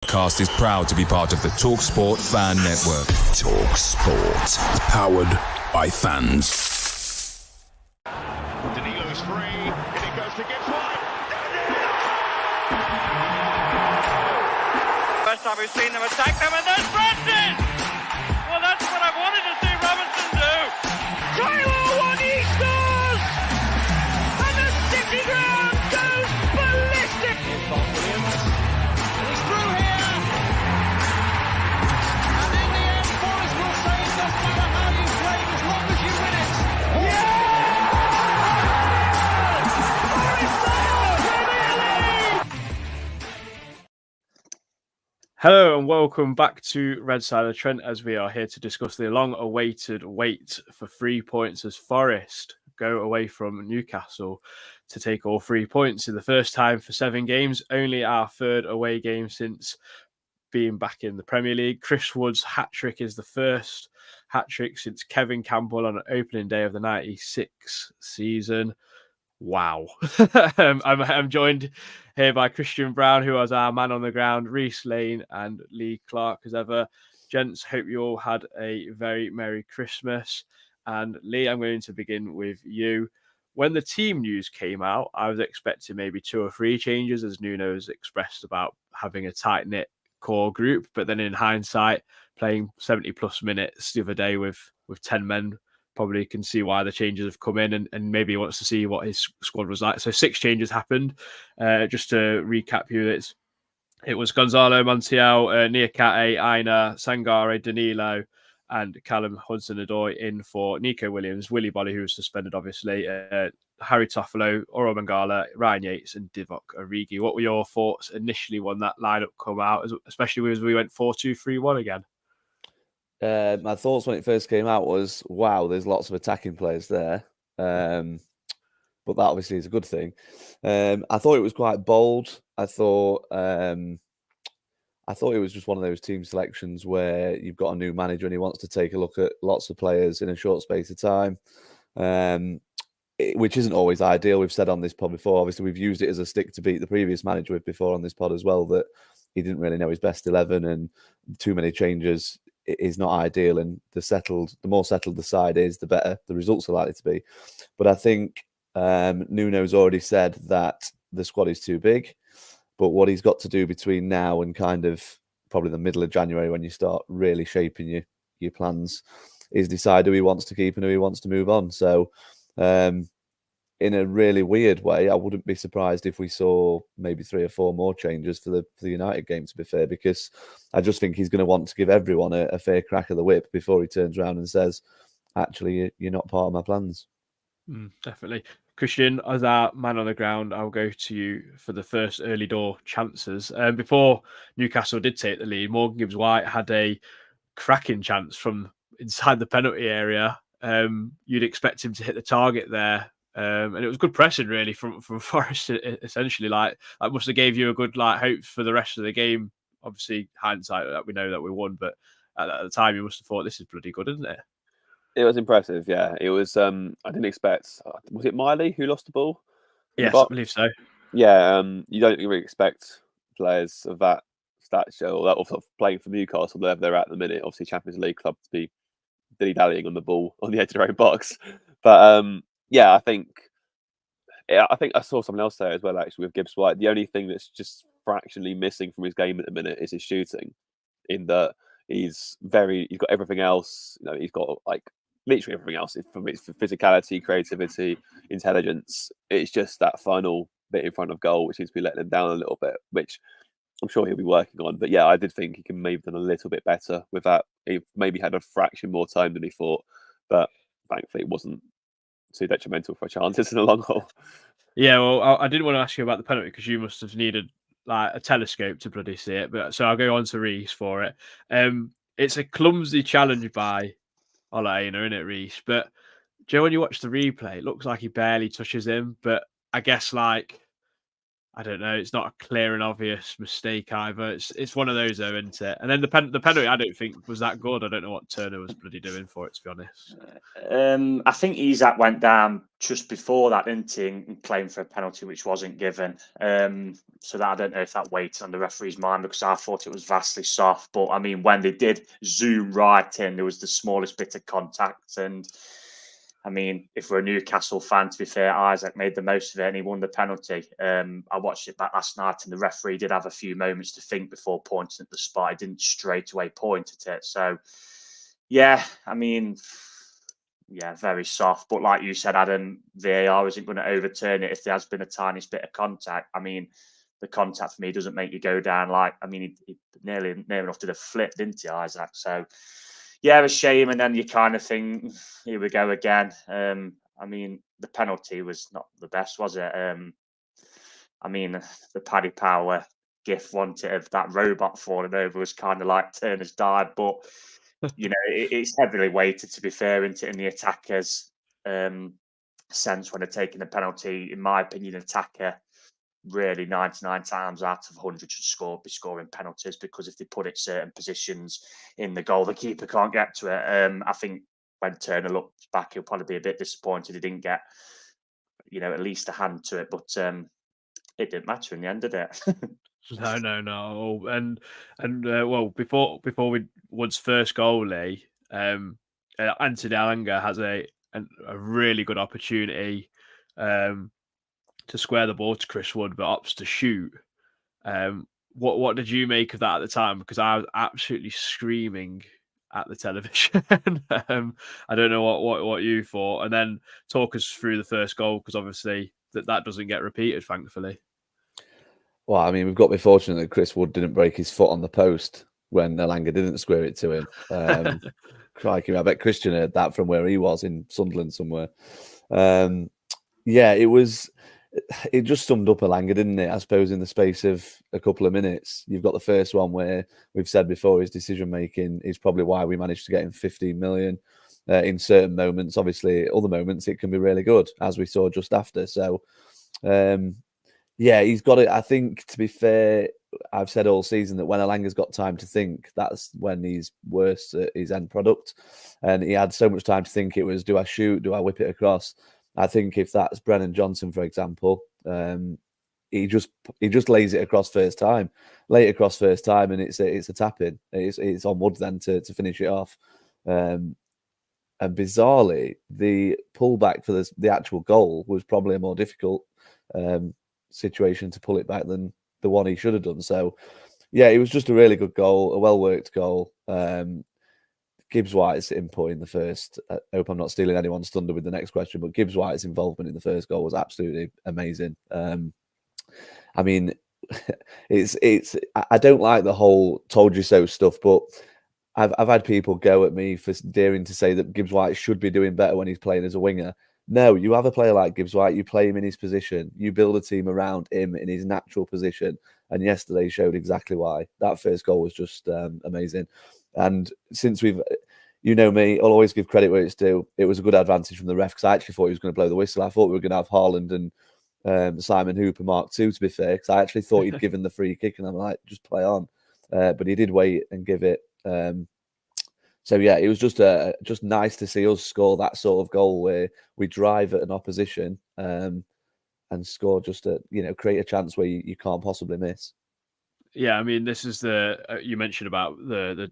Podcast is proud to be part of the TalkSport Fan Network. TalkSport. Powered by fans. Danilo's free, and it goes to Gibbs-White. First time we've seen them attack them, and there's Francis! Well, that's what I wanted to see Robinson do. Tyler one, he scores! And the city ground goes ballistic! He's through here! And in the end, Forrest will say it doesn't matter how you play as long as you win it. Yeah! Hello and welcome back to Red Side of the Trent, as we are here to discuss the long-awaited wait for 3 points as Forest go away from Newcastle to take all 3 points in the first time for 7 games. Only our third away game since being back in the Premier League. Chris Wood's hat-trick is the first hat-trick since Kevin Campbell on an opening day of the 96 season. Wow. I'm joined here by Christian Brown, who was our man on the ground, Reiss Lane and Lee Clark as ever. Gents, hope you all had a very Merry Christmas. And Lee, I'm going to begin with you. When the team news came out, I was expecting maybe 2 or 3 changes, as Nuno has expressed about having a tight-knit core group. But then in hindsight, playing 70-plus minutes the other day with 10 men, probably can see why the changes have come in, and maybe he wants to see what his squad was like. So 6 changes happened. Just to recap you, it was Gonzalo Montiel, Niakate, Aina, Sangaré, Danilo, and Callum Hudson-Odoi in for Nico Williams, Willy Bolly, who was suspended, obviously, Harry Toffolo, Oro Mangala, Ryan Yates, and Divock Origi. What were your thoughts initially when that lineup come out, especially as we went 4-2-3-1 again? My thoughts when it first came out was, wow, there's lots of attacking players there. But that obviously is a good thing. I thought it was quite bold. I thought it was just one of those team selections where you've got a new manager and he wants to take a look at lots of players in a short space of time, which isn't always ideal. We've said on this pod before, obviously we've used it as a stick to beat the previous manager with before on this pod as well, that he didn't really know his best 11 and too many changes is not ideal, and the more settled the side is, the better the results are likely to be. But I think Nuno's already said that the squad is too big, but what he's got to do between now and kind of probably the middle of January, when you start really shaping your plans, is decide who he wants to keep and who he wants to move on. So in a really weird way, I wouldn't be surprised if we saw maybe 3 or 4 more changes for the United game, to be fair, because I just think he's going to want to give everyone a fair crack of the whip before he turns around and says, actually, you're not part of my plans. Definitely. Christian, as our man on the ground, I'll go to you for the first early door chances. Before Newcastle did take the lead, Morgan Gibbs-White had a cracking chance from inside the penalty area. You'd expect him to hit the target there. And it was good pressing, really, from Forest, essentially. Like must have gave you a good hope for the rest of the game. Obviously, hindsight, that we know that we won, but at the time, you must have thought, this is bloody good, isn't it? It was impressive, yeah. It was. I didn't expect. Was it Miley who lost the ball? Yes, I believe so. Yeah, you don't really expect players of that stature or that of playing for Newcastle where they're at the minute. Obviously, Champions League club to be dilly-dallying on the ball on the edge of their own box, but yeah, I think I saw someone else say as well, actually, with Gibbs-White. The only thing that's just fractionally missing from his game at the minute is his shooting. In that he's got everything else. He's got literally everything else from his physicality, creativity, intelligence. It's just that final bit in front of goal which seems to be letting him down a little bit, which I'm sure he'll be working on. But yeah, I did think he can maybe done a little bit better with that. He maybe had a fraction more time than he thought, but thankfully it wasn't too detrimental for chances in the long haul. Yeah, well, I didn't want to ask you about the penalty because you must have needed a telescope to bloody see it. But so I'll go on to Reiss for it. It's a clumsy challenge by Ola Aina, isn't it, Reiss? But Joe, when you watch the replay, it looks like he barely touches him. But I guess I don't know. It's not a clear and obvious mistake either. It's one of those though, isn't it? And then the penalty, I don't think was that good. I don't know what Turner was bloody doing for it, to be honest. I think Isak went down just before that, didn't he, and claimed for a penalty which wasn't given. So that I don't know if that weighted on the referee's mind, because I thought it was vastly soft. But I mean, when they did zoom right in, there was the smallest bit of contact. And I mean, if we're a Newcastle fan, to be fair, Isak made the most of it and he won the penalty. I watched it back last night, and the referee did have a few moments to think before pointing at the spot. He didn't straight away point at it. So, yeah, I mean, yeah, very soft. But like you said, Adam, VAR isn't going to overturn it if there has been a tiniest bit of contact. I mean, the contact for me doesn't make you go down like, I mean, he nearly enough did a flip, didn't he, Isak? So, yeah, a shame. And then you kind of think, here we go again. I mean, the penalty was not the best, was it? I mean, the Paddy Power gif wanted of that robot falling over was kind of like Turner's died, but you know, it's heavily weighted, to be fair, in the attacker's sense when they're taking the penalty. In my opinion, an attacker really 99 times out of 100 should be scoring penalties, because if they put it certain positions in the goal, the keeper can't get to it. I think when Turner looks back, he'll probably be a bit disappointed he didn't get, you know, at least a hand to it. But it didn't matter in the end, did it? No. And well, before Wood's first goalie, Anthony Elanga has a really good opportunity to square the ball to Chris Wood, but opts to shoot. What did you make of that at the time? Because I was absolutely screaming at the television. I don't know what you thought. And then talk us through the first goal, because obviously that doesn't get repeated, thankfully. Well, I mean, we've got to be fortunate that Chris Wood didn't break his foot on the post when Elanga didn't square it to him. Crikey, I bet Christian heard that from where he was in Sunderland somewhere. Yeah, it just summed up Elanga, didn't it? I suppose in the space of a couple of minutes. You've got the first one where we've said before his decision making is probably why we managed to get him 15 million. In certain moments, obviously, other moments it can be really good, as we saw just after. So, yeah, he's got it. I think, to be fair, I've said all season that when Elanga's got time to think, that's when he's worse at his end product. And he had so much time to think. It was, do I shoot? Do I whip it across? I think if that's Brennan Johnson, for example, he just lays it across first time, and it's a tap in. It's on Wood then to finish it off. And bizarrely, the pullback for the actual goal was probably a more difficult situation to pull it back than the one he should have done. So, yeah, it was just a really good goal, a well-worked goal. Gibbs-White's input in the first, I hope I'm not stealing anyone's thunder with the next question, but Gibbs-White's involvement in the first goal was absolutely amazing. I mean, I don't like the whole told you so stuff, but I've had people go at me for daring to say that Gibbs-White should be doing better when he's playing as a winger. No, you have a player like Gibbs-White, you play him in his position, you build a team around him in his natural position. And yesterday showed exactly why. That first goal was just amazing. And since you know me, I'll always give credit where it's due. It was a good advantage from the ref, because I actually thought he was going to blow the whistle. I thought we were going to have Haaland and Simon Hooper Mark II, to be fair, because I actually thought he'd given the free kick, and I'm like, just play on. But he did wait and give it. So yeah, it was just nice to see us score that sort of goal where we drive at an opposition and score just create a chance where you can't possibly miss. Yeah, I mean, this is you mentioned about the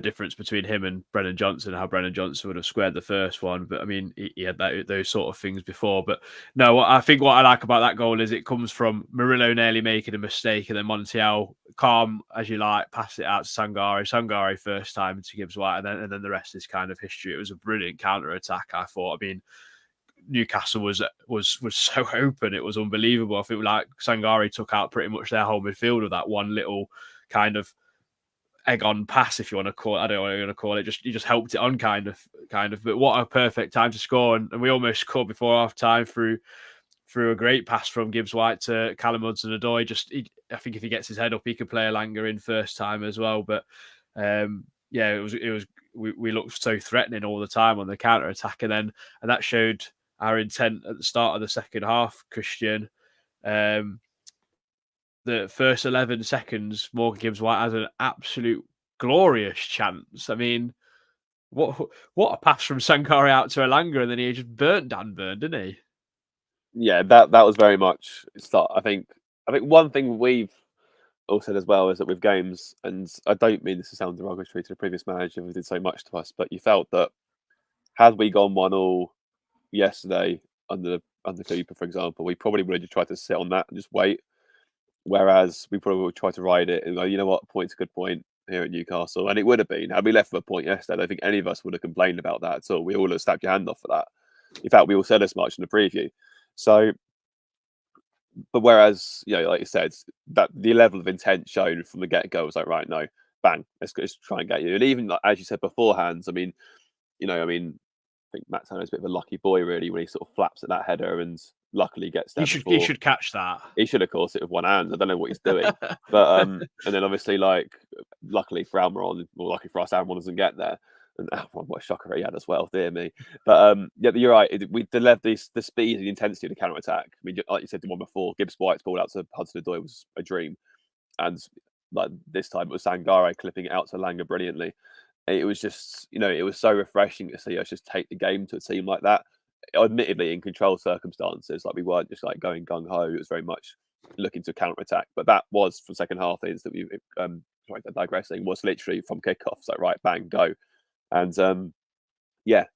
difference between him and Brennan Johnson, how Brennan Johnson would have squared the first one. But I mean, he had those sort of things before. But no, I think what I like about that goal is it comes from Murillo nearly making a mistake, and then Montiel, calm as you like, pass it out to Sangaré. Sangaré first time to Gibbs-White, and then the rest is kind of history. It was a brilliant counter attack, I thought. I mean, Newcastle was so open, it was unbelievable. I think like Sangaré took out pretty much their whole midfield with that one little kind of egg on pass, if you want to call it. I don't know what you're going to call it. He just helped it on kind of. But what a perfect time to score, and we almost scored before half time through a great pass from Gibbs-White to Callum Hudson-Odoi. I think if he gets his head up, he could play Elanga in first time as well. But yeah, it was. We looked so threatening all the time on the counter attack, and that showed our intent at the start of the second half, Christian. the first 11 seconds, Morgan Gibbs-White has an absolute glorious chance. I mean, what a pass from Sangaré out to Elanga, and then he just burnt Dan Burn, didn't he? Yeah, that was very much start. I think one thing we've all said as well is that with games, and I don't mean this to sound derogatory to the previous manager who did so much to us, but you felt that had we gone 1-1 yesterday under Cooper, for example, we probably would have just tried to sit on that and just wait. Whereas we probably would try to ride it and go, you know what, a point's a good point here at Newcastle. And it would have been. Had we left with a point yesterday, I don't think any of us would have complained about that at all. We all would have stabbed your hand off for that. In fact, we all said as much in the preview. So, but whereas, like you said, that the level of intent shown from the get-go was like, right, no, bang, let's try and get you. And even as you said beforehand, I think Matt Turner's a bit of a lucky boy, really, when he sort of flaps at that header and luckily gets there. He should catch that. He should have caught it with one hand. I don't know what he's doing, but and then obviously, luckily for Almiron, or lucky for us, Almiron doesn't get there. And what a shocker he had as well, dear me. But you're right. The speed and the intensity of the counter attack. I mean, like you said, the one before, Gibbs-White's ball out to Hudson-Odoi was a dream, and like this time it was Sangaré clipping it out to Elanga brilliantly. It was just, it was so refreshing to see us just take the game to a team like that. Admittedly, in controlled circumstances, like we weren't just like going gung ho. It was very much looking to counter attack. But that was for second half is that we digressing was literally from kickoffs, like right, bang, go, and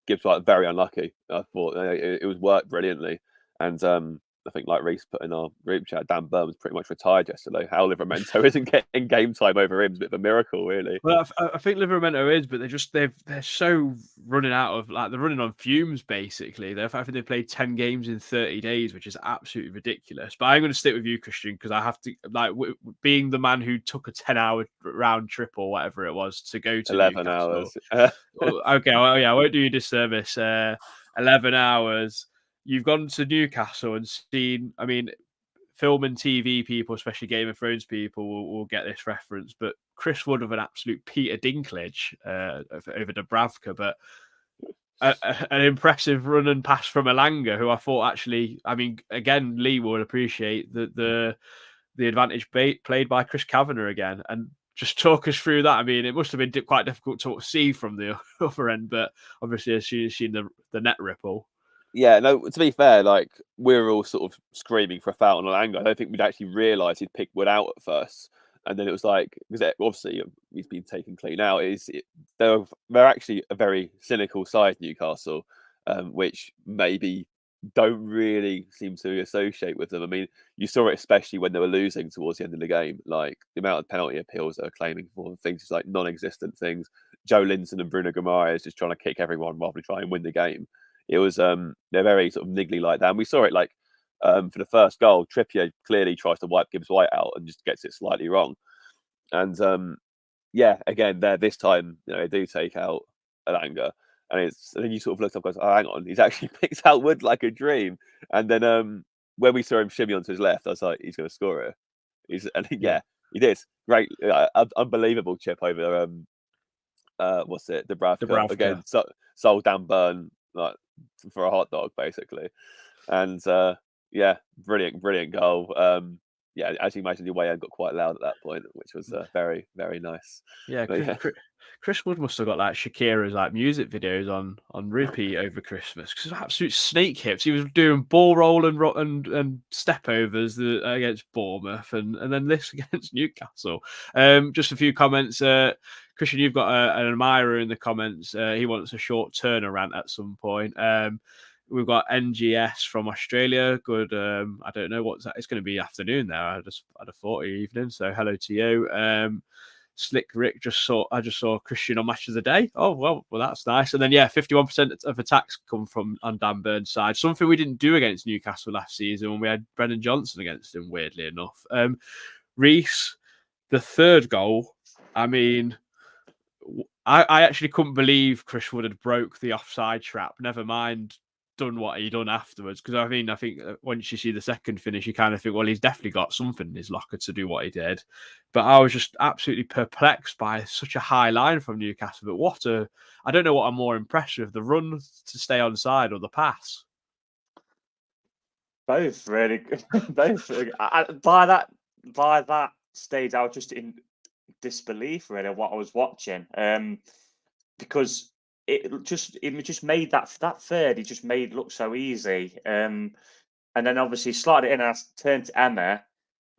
Gibbs-White very unlucky. I thought it was worked brilliantly, and I think, like Reiss put in our group chat, Dan Burn was pretty much retired yesterday. How Livramento isn't getting game time over him is a bit of a miracle, really. Well, I think Livramento is, but they're so running out of they're running on fumes basically. I think they played 10 games in 30 days, which is absolutely ridiculous. But I'm going to stick with you, Christian, because I have to being the man who took a 10-hour round trip or whatever it was to go to 11 Newcastle. hours. Okay, well, yeah, I won't do you disservice. 11 hours. You've gone to Newcastle and seen, film and TV people, especially Game of Thrones people, will get this reference, but Chris Wood with an absolute Peter Dinklage over Dubravka, but an impressive run and pass from Elanga, who I thought actually, again, Lee will appreciate the advantage played by Chris Kavanagh again. And just talk us through that. It must have been quite difficult to see from the other end, but obviously as soon as you've seen the net ripple. Yeah, no, to be fair, we were all sort of screaming for a foul on Elanga. I don't think we'd actually realised he'd picked Wood out at first. And then it was because obviously he's been taken clean out. They're actually a very cynical side, Newcastle, which maybe don't really seem to associate with them. You saw it especially when they were losing towards the end of the game. Like the amount of penalty appeals they're claiming for things just like non-existent things. Joe Linton and Bruno Guimaraes just trying to kick everyone rather than try and win the game. It was they're very sort of niggly like that. And we saw it for the first goal, Trippier clearly tries to wipe Gibbs-White out and just gets it slightly wrong. And again, this time they do take out Elanga, and then you sort of looked up and goes, oh, hang on, he's actually picked out Wood like a dream. And then when we saw him shimmy onto his left, I was like, he's going to score it. He did. Great, unbelievable chip over Dubravka. Again, sold Dan Burn for a hot dog basically, and brilliant goal. As you imagine, your way got quite loud at that point, which was very, very nice. Chris Wood must have got Shakira's music videos on repeat over Christmas, because absolute snake hips. He was doing ball roll and step overs against Bournemouth, and then this against Newcastle. Just a few comments. Christian, you've got an admirer in the comments. He wants a short turner rant at some point. We've got NGS from Australia. Good. I don't know what's that. It's going to be afternoon there. I just had a 40 evening. So hello to you. Slick Rick I just saw Christian on Match of the Day. Oh, well, that's nice. And then 51% of attacks come from on Dan Burn's side. Something we didn't do against Newcastle last season when we had Brennan Johnson against him, weirdly enough. Reiss, the third goal. I actually couldn't believe Chris Wood had broke the offside trap. Never mind done what he done afterwards, because I think once you see the second finish, you kind of think, well, he's definitely got something in his locker to do what he did. But I was just absolutely perplexed by such a high line from Newcastle. But I don't know what I'm more impressed with, the run to stay on side or the pass. Both really good. Both really by that stage, I was just in disbelief really of what I was watching. Because it just made that third. It just made it look so easy. And then obviously slotted it in. And I turned to Emma.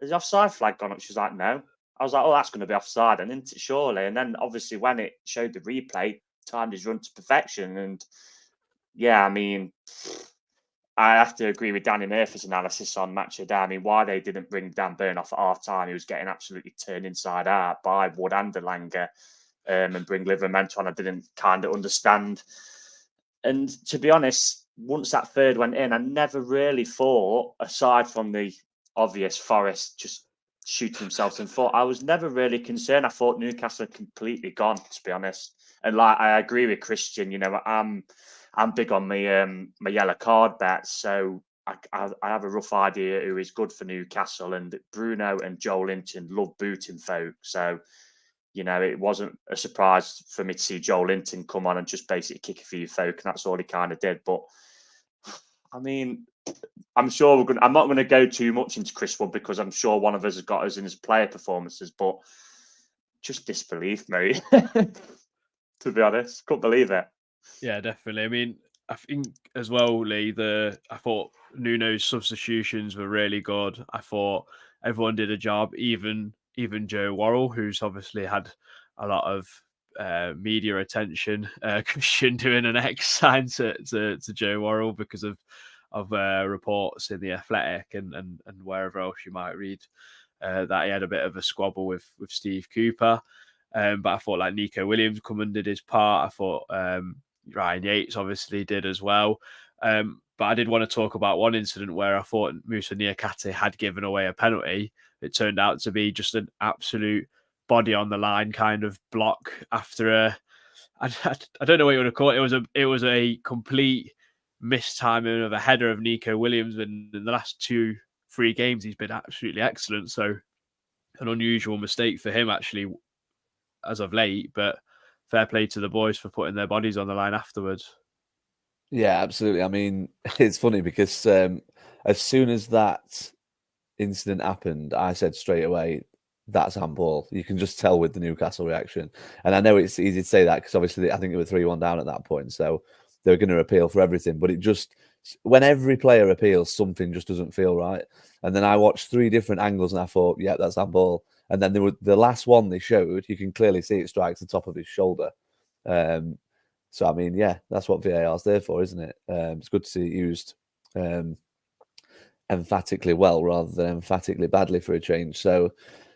Is the offside flag gone up? She's like, no. I was like, oh, that's going to be offside, and isn't it surely? And then obviously when it showed the replay, timed his run to perfection. And yeah, I mean, I have to agree with Danny Murphy's analysis on Match of the Day. I mean, why they didn't bring Dan Burn off at half time? He was getting absolutely turned inside out by Wood and Delanga, and bring Livramento on. I didn't kind of understand. And to be honest, once that third went in, I never really thought, aside from the obvious Forest just shooting themselves in foot, I was never really concerned. I thought Newcastle had completely gone, to be honest. And like I agree with Christian, you know, I'm big on my yellow card bets, so I have a rough idea who is good for Newcastle, and Bruno and Joel Linton love booting folk. So, you know, it wasn't a surprise for me to see Joel Linton come on and just basically kick a few folk, and that's all he kind of did. But I mean, I'm sure I'm not going to go too much into Chris Wood because I'm sure one of us has got us in his player performances, but just disbelief, mate. To be honest, couldn't believe it. Yeah, definitely. I mean, I think as well, Lee, I thought Nuno's substitutions were really good. I thought everyone did a job, even Joe Worrell, who's obviously had a lot of media attention. Christian doing an X sign to Joe Worrell because of reports in the Athletic and wherever else you might read that he had a bit of a squabble with Steve Cooper. But I thought like Nico Williams come and did his part. I thought Ryan Yates obviously did as well. But I did want to talk about one incident where I thought Moussa Niakate had given away a penalty. It turned out to be just an absolute body on the line kind of block after I don't know what you want to call it. It was a complete mistiming of a header of Nico Williams. And in the last 2-3 games, he's been absolutely excellent. So an unusual mistake for him actually as of late, but fair play to the boys for putting their bodies on the line afterwards. Yeah, absolutely. I mean, it's funny because as soon as that incident happened, I said straight away, that's handball. You can just tell with the Newcastle reaction. And I know it's easy to say that because obviously I think they were 3-1 down at that point. So they were going to appeal for everything. But it just, when every player appeals, something just doesn't feel right. And then I watched 3 different angles and I thought, yeah, that's handball. And then the last one they showed, you can clearly see it strikes the top of his shoulder. So, I mean, yeah, that's what VAR is there for, isn't it? It's good to see it used emphatically well rather than emphatically badly for a change. So,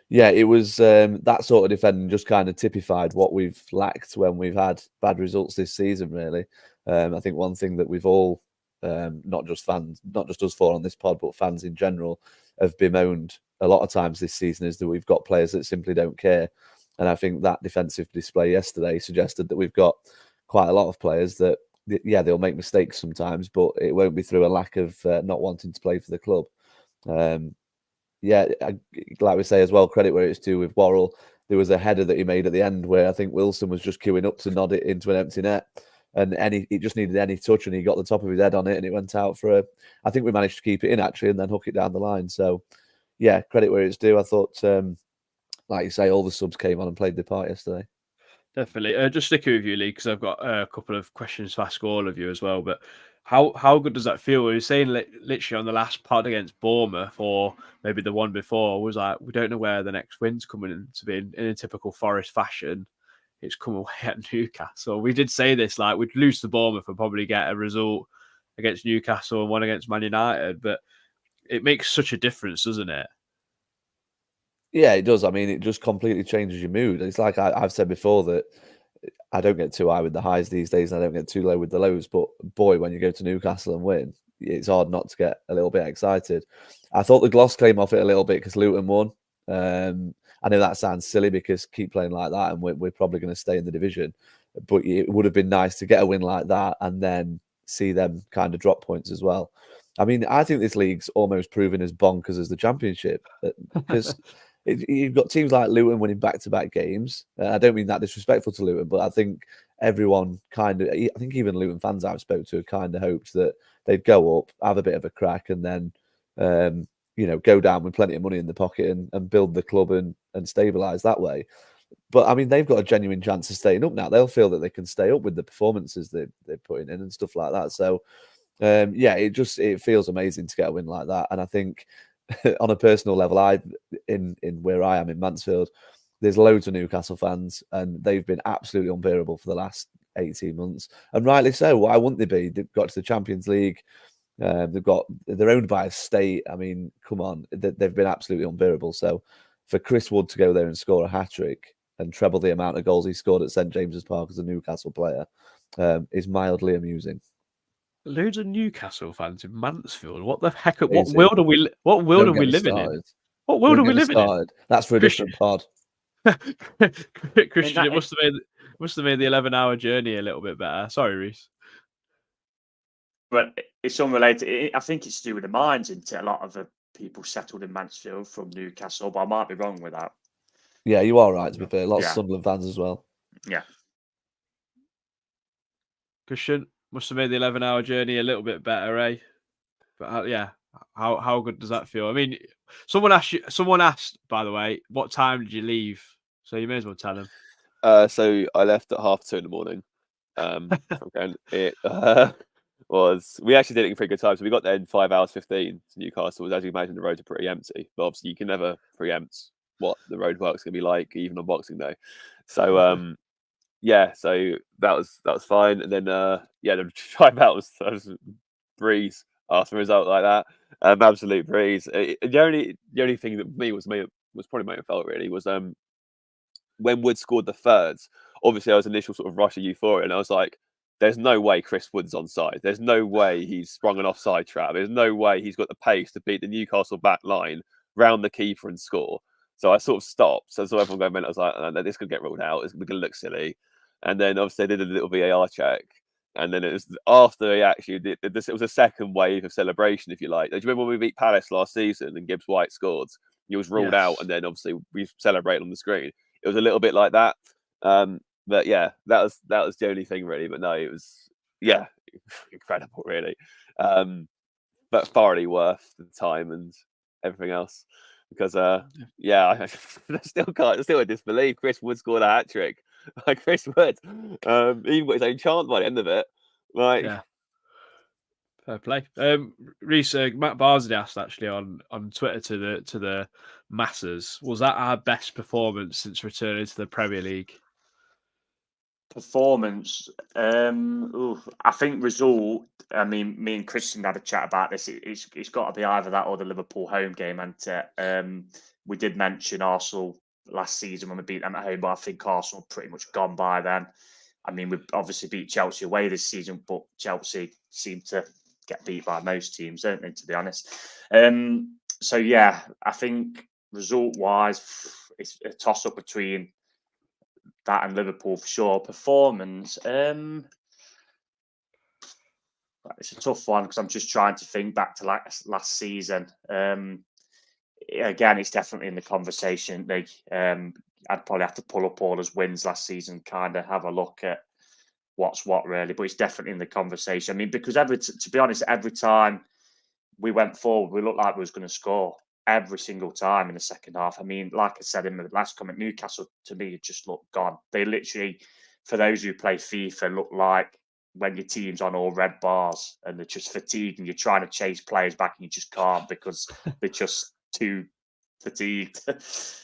yeah, it was that sort of defending just kind of typified what we've lacked when we've had bad results this season, really. I think one thing that we've all, not just us four on this pod, but fans in general, have bemoaned a lot of times this season is that we've got players that simply don't care. And I think that defensive display yesterday suggested that we've got quite a lot of players that, yeah, they'll make mistakes sometimes, but it won't be through a lack of not wanting to play for the club. Like we say as well, credit where it's due with Worrell. There was a header that he made at the end where I think Wilson was just queuing up to nod it into an empty net. And it just needed any touch and he got the top of his head on it and it went out for I think we managed to keep it in actually and then hook it down the line. So, yeah, credit where it's due. I thought, like you say, all the subs came on and played their part yesterday. Definitely. Just sticking with you, Lee, because I've got a couple of questions to ask all of you as well. But how good does that feel? We were saying literally on the last pod against Bournemouth, or maybe the one before, was like, we don't know where the next win's coming in to be in a typical Forest fashion. It's come away at Newcastle. We did say this, like we'd lose to Bournemouth and probably get a result against Newcastle and one against Man United. But it makes such a difference, doesn't it? Yeah, it does. I mean, it just completely changes your mood. It's like I've said before that I don't get too high with the highs these days and I don't get too low with the lows. But boy, when you go to Newcastle and win, it's hard not to get a little bit excited. I thought the gloss came off it a little bit because Luton won. I know that sounds silly because keep playing like that and we're probably going to stay in the division. But it would have been nice to get a win like that and then see them kind of drop points as well. I mean, I think this league's almost proven as bonkers as the Championship because you've got teams like Luton winning back-to-back games. I don't mean that disrespectful to Luton, but I think everyone I think even Luton fans I've spoke to kind of hoped that they'd go up, have a bit of a crack, and then go down with plenty of money in the pocket and build the club and stabilise that way. But I mean, they've got a genuine chance of staying up now. They'll feel that they can stay up with the performances they're putting in and stuff like that. So, it feels amazing to get a win like that. And I think on a personal level, in where I am in Mansfield, there's loads of Newcastle fans, and they've been absolutely unbearable for the last 18 months, and rightly so. Why wouldn't they be? They've got to the Champions League. They're owned by a state. I mean, come on, they've been absolutely unbearable. So, for Chris Wood to go there and score a hat-trick and treble the amount of goals he scored at St James's Park as a Newcastle player is mildly amusing. Loads of Newcastle fans in Mansfield. What the heck? What world are we? What world are we living in? What world are we living in? That's for a different pod. Christian, it must have made the 11-hour journey a little bit better. Sorry, Reiss. But it's unrelated. I think it's to do with the mines, isn't it? A lot of the people settled in Mansfield from Newcastle, but I might be wrong with that. Yeah, you are right, to be fair. Lots of Sunderland fans as well. Yeah. Christian, must have made the 11-hour journey a little bit better, eh? But how good does that feel? I mean, someone asked, by the way, what time did you leave? So you may as well tell them. So I left at 2:30 in the morning. We actually did it in pretty good time. So we got there in 5 hours 15 to Newcastle. As you imagine, the roads are pretty empty. But obviously, you can never preempt what the road work's going to be like, even on Boxing Day. So so that was fine. And then the drive out was breeze after a result like that. Absolute breeze. The only thing that was probably made me felt really was when Wood scored the thirds. Obviously, there was initial sort of rush of euphoria, and I was like, "There's no way Chris Wood's onside. There's no way he's sprung an offside trap. There's no way he's got the pace to beat the Newcastle back line, round the keeper and score." So I sort of stopped. So I saw everyone going, I was like, "No, this could get ruled out. It's going to look silly." And then obviously I did a little VAR check. And then it was after he actually did this, it was a second wave of celebration, if you like. Do you remember when we beat Palace last season and Gibbs-White scored? He was ruled out, and then obviously we celebrated on the screen. It was a little bit like that. But yeah, that was the only thing really. But no, it was incredible really. But thoroughly worth the time and everything else. Because I still in disbelief. Chris Wood scored a hat trick. Like Chris Wood, even got his own chant by the end of it. Fair play. Reiss, Matt Barsdy asked actually on Twitter to the masses, was that our best performance since returning to the Premier League? Performance, I think result. I mean, me and Christian had a chat about this. It's got to be either that or the Liverpool home game. And we did mention Arsenal last season when we beat them at home, but I think Arsenal pretty much gone by then. I mean, we obviously beat Chelsea away this season, but Chelsea seem to get beat by most teams, don't they, to be honest? So yeah, I think result-wise, it's a toss-up between that and Liverpool for sure. Performance, it's a tough one because I'm just trying to think back to last season. Again, it's definitely in the conversation. I'd probably have to pull up all his wins last season, kind of have a look at what's what really. But it's definitely in the conversation. I mean, because to be honest, every time we went forward, we looked like we was going to score every single time in the second half. I mean, like I said in the last comment, Newcastle to me just looked gone. They literally, for those who play FIFA, look like when your team's on all red bars and they're just fatigued and you're trying to chase players back and you just can't because they're just too fatigued.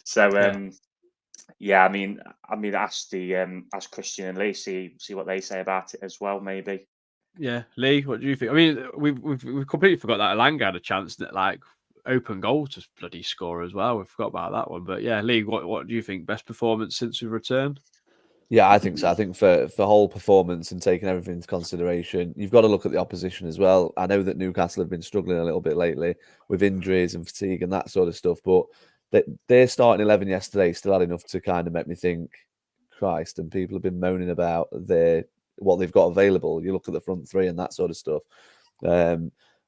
So I mean ask Christian and Lee, see what they say about it as well, maybe. Yeah, Lee, what do you think? I mean, we've completely forgot that Elanga had a chance that open goal to bloody score as well. We forgot about that one. But yeah, Lee, what do you think? Best performance since we've returned? Yeah, I think so. I think for whole performance and taking everything into consideration, you've got to look at the opposition as well. I know that Newcastle have been struggling a little bit lately with injuries and fatigue and that sort of stuff, but their starting 11 yesterday still had enough to kind of make me think, Christ, and people have been moaning about what they've got available. You look at the front three and that sort of stuff.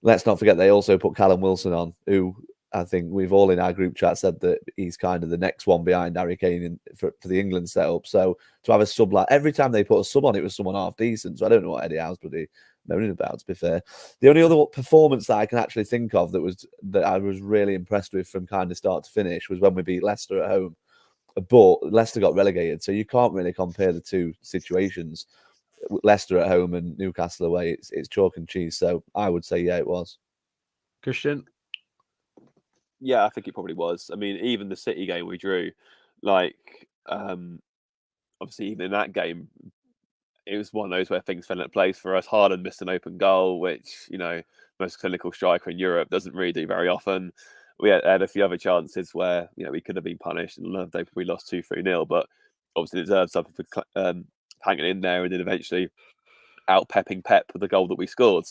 Let's not forget they also put Callum Wilson on, who I think we've all in our group chat said that he's kind of the next one behind Harry Kane for the England setup. So to have a sub, like every time they put a sub on, it was someone half decent. So I don't know what Eddie Howe's bloody moaning about, to be fair. The only other performance that I can actually think of that I was really impressed with from kind of start to finish was when we beat Leicester at home. But Leicester got relegated, so you can't really compare the two situations. Leicester at home and Newcastle away, it's chalk and cheese. So I would say, yeah, it was. Christian? Yeah, I think it probably was. I mean, even the City game we drew, like, obviously even in that game, it was one of those where things fell into place for us. Haaland missed an open goal, which, most clinical striker in Europe doesn't really do very often. We had a few other chances where, we could have been punished, and we lost 2-3-0, but obviously deserved something for hanging in there and then eventually out-pepping Pep with the goal that we scored.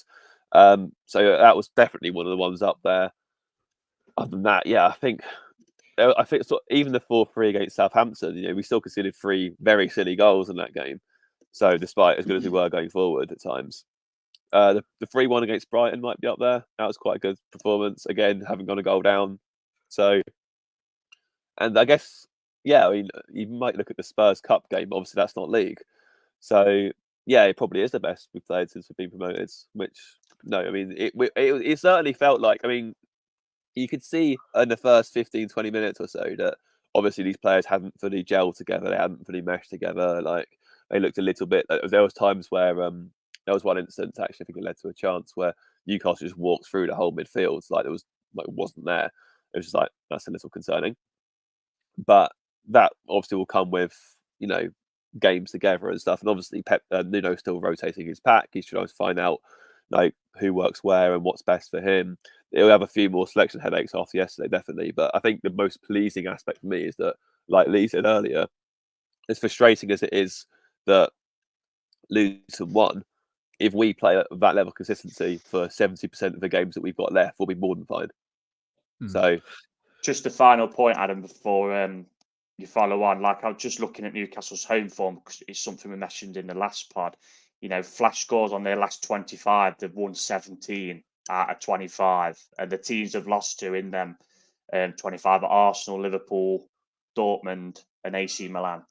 So that was definitely one of the ones up there. Other than that, yeah, I think even the 4-3 against Southampton, we still conceded 3 very silly goals in that game. So despite as good as we were going forward at times, the 3-1 against Brighton might be up there. That was quite a good performance. Again, having gone a goal down. So, and I guess, yeah, I mean, you might look at the Spurs Cup game, but obviously that's not league. So, yeah, it probably is the best we've played since we've been promoted. Which, no, I mean, it certainly felt like, I mean, you could see in the first 15, 20 minutes or so that obviously these players hadn't fully gelled together. They hadn't fully meshed together. Like, they looked a little bit, there was times where, there was one instance, actually, I think it led to a chance where Newcastle just walked through the whole midfield. Like, it wasn't there. It was just like, that's a little concerning. But that obviously will come with, games together and stuff. And obviously, Nuno's still rotating his pack. He's trying to find out, like, who works where and what's best for him. He'll have a few more selection headaches after yesterday, definitely. But I think the most pleasing aspect for me is that, like Lee said earlier, as frustrating as it is that Luton won, if we play at that level of consistency for 70% of the games that we've got left, we'll be more than fine. So, just a final point, Adam, before you follow on. Like, I was just looking at Newcastle's home form because it's something we mentioned in the last pod. Flash scores on their last 25. They've won 17 out of 25, and the teams have lost to in them 25 are Arsenal, Liverpool, Dortmund, and AC Milan.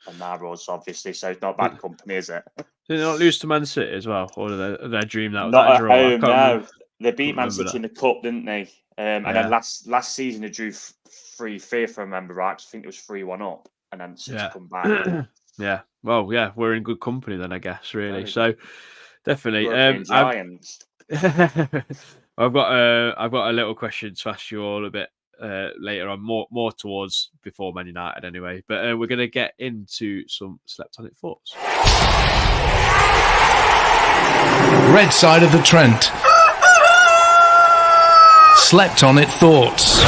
And Narrows, obviously, so it's not bad company, is it? Did they not lose to Man City as well? Or their dream that not that at draw? home, no. They beat Man City that. in the cup, didn't they? And then last season they drew 3-3, if I remember right. I think it was 3-1 up, and then City come back. Yeah. Well, yeah, we're in good company then, I guess. Really, so definitely. Giants. I've got a little question to ask you all a bit later on, more towards before Man United anyway. But we're going to get into some slept on it thoughts. Red side of the Trent. Slept on it thoughts.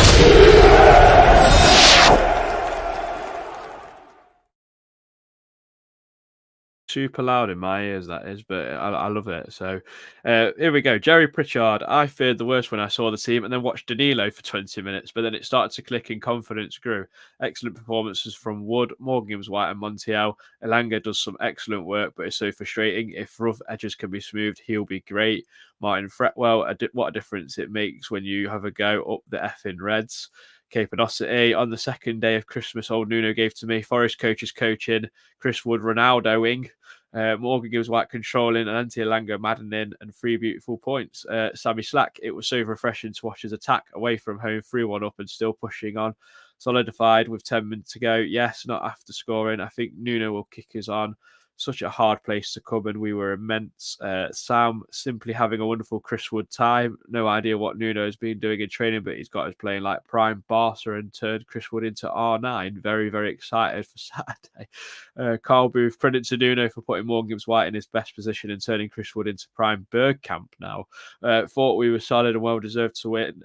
Super loud in my ears, that is, but I love it. So here we go. Jerry Pritchard. I feared the worst when I saw the team and then watched Danilo for 20 minutes, but then it started to click and confidence grew. Excellent performances from Wood, Morgan Gibbs-White and Montiel. Elanga does some excellent work, but it's so frustrating. If rough edges can be smoothed, he'll be great. Martin Fretwell, what a difference it makes when you have a go up the effing Reds. Capanosity. On the second day of Christmas, old Nuno gave to me. Forest coaches coaching, Chris Wood Ronaldoing, Morgan Gibbs-White controlling, and Ante Elanga maddening, and 3 beautiful points. Sammy Slack, it was so refreshing to watch his attack away from home, 3-1 up and still pushing on. Solidified with 10 minutes to go. Yes, not after scoring. I think Nuno will kick us on. Such a hard place to come, and we were immense. Sam simply having a wonderful Chris Wood time. No idea what Nuno has been doing in training, but he's got us playing like prime Barca and turned Chris Wood into R9. Very, very excited for Saturday. Carl Booth, credit to Nuno for putting Morgan Gibbs-White in his best position and turning Chris Wood into prime Bergkamp now. Thought we were solid and well deserved to win,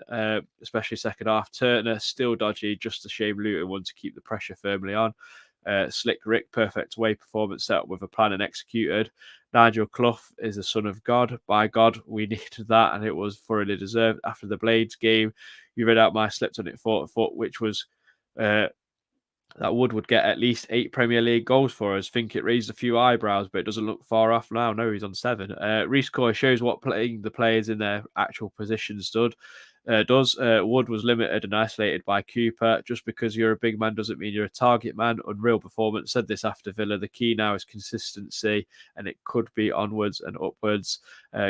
especially second half. Turner still dodgy, just a shame Luton won to keep the pressure firmly on. Slick Rick, perfect away performance set up with a plan and executed. Nigel Clough is the son of God. By God, we needed that, and it was thoroughly deserved. After the Blades game, you read out my slept on it thought, which was that Wood would get at least 8 Premier League goals for us. Think it raised a few eyebrows, but it doesn't look far off now. No, he's on 7. Reiss shows what playing the players in their actual positions stood. Wood was limited and isolated by Cooper. Just because you're a big man doesn't mean you're a target man. Unreal performance. Said this after Villa. The key now is consistency, and it could be onwards and upwards.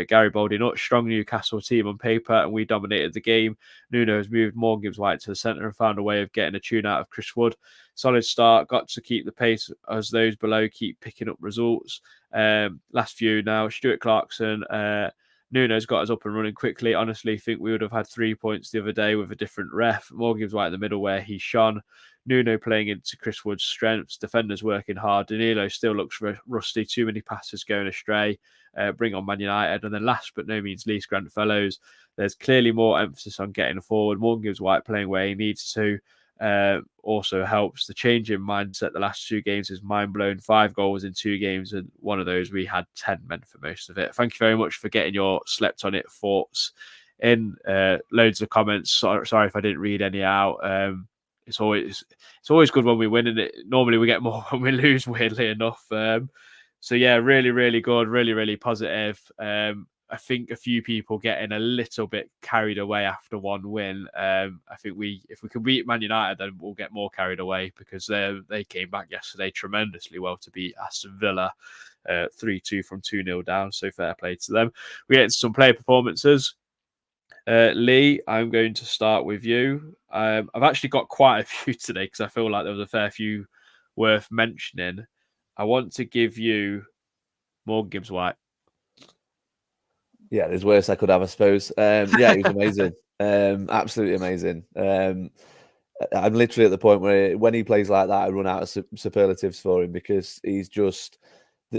Gary Baldy, not strong Newcastle team on paper, and we dominated the game. Nuno has moved more Gibbs-White to the centre and found a way of getting a tune out of Chris Wood. Solid start. Got to keep the pace as those below keep picking up results. Last few now. Stuart Clarkson. Nuno's got us up and running quickly. Honestly, think we would have had 3 points the other day with a different ref. More Gibbs-White in the middle where he shone. Nuno playing into Chris Wood's strengths. Defenders working hard. Danilo still looks rusty. Too many passes going astray. Bring on Man United. And then last but no means least, Grant Fellows. There's clearly more emphasis on getting forward. More Gibbs-White playing where he needs to. Also helps. The change in mindset the last 2 games is mind-blowing. 5 goals in 2 games, and one of those we had 10 men for most of it. Thank you very much for getting your slept on it thoughts in. Loads of comments. Sorry if I didn't read any out. It's always good when we win, and normally we get more when we lose, weirdly enough. So yeah, really, really good, really, really positive. I think a few people getting a little bit carried away after one win. I think if we can beat Man United, then we'll get more carried away, because they came back yesterday tremendously well to beat Aston Villa 3-2 from 2-0 down. So fair play to them. We get into some player performances. Lee, I'm going to start with you. I've actually got quite a few today because I feel like there was a fair few worth mentioning. I want to give you Morgan Gibbs-White. Yeah, there's worse I could have, I suppose. Yeah, he was amazing. Absolutely amazing. I'm literally at the point where when he plays like that, I run out of superlatives for him, because he's just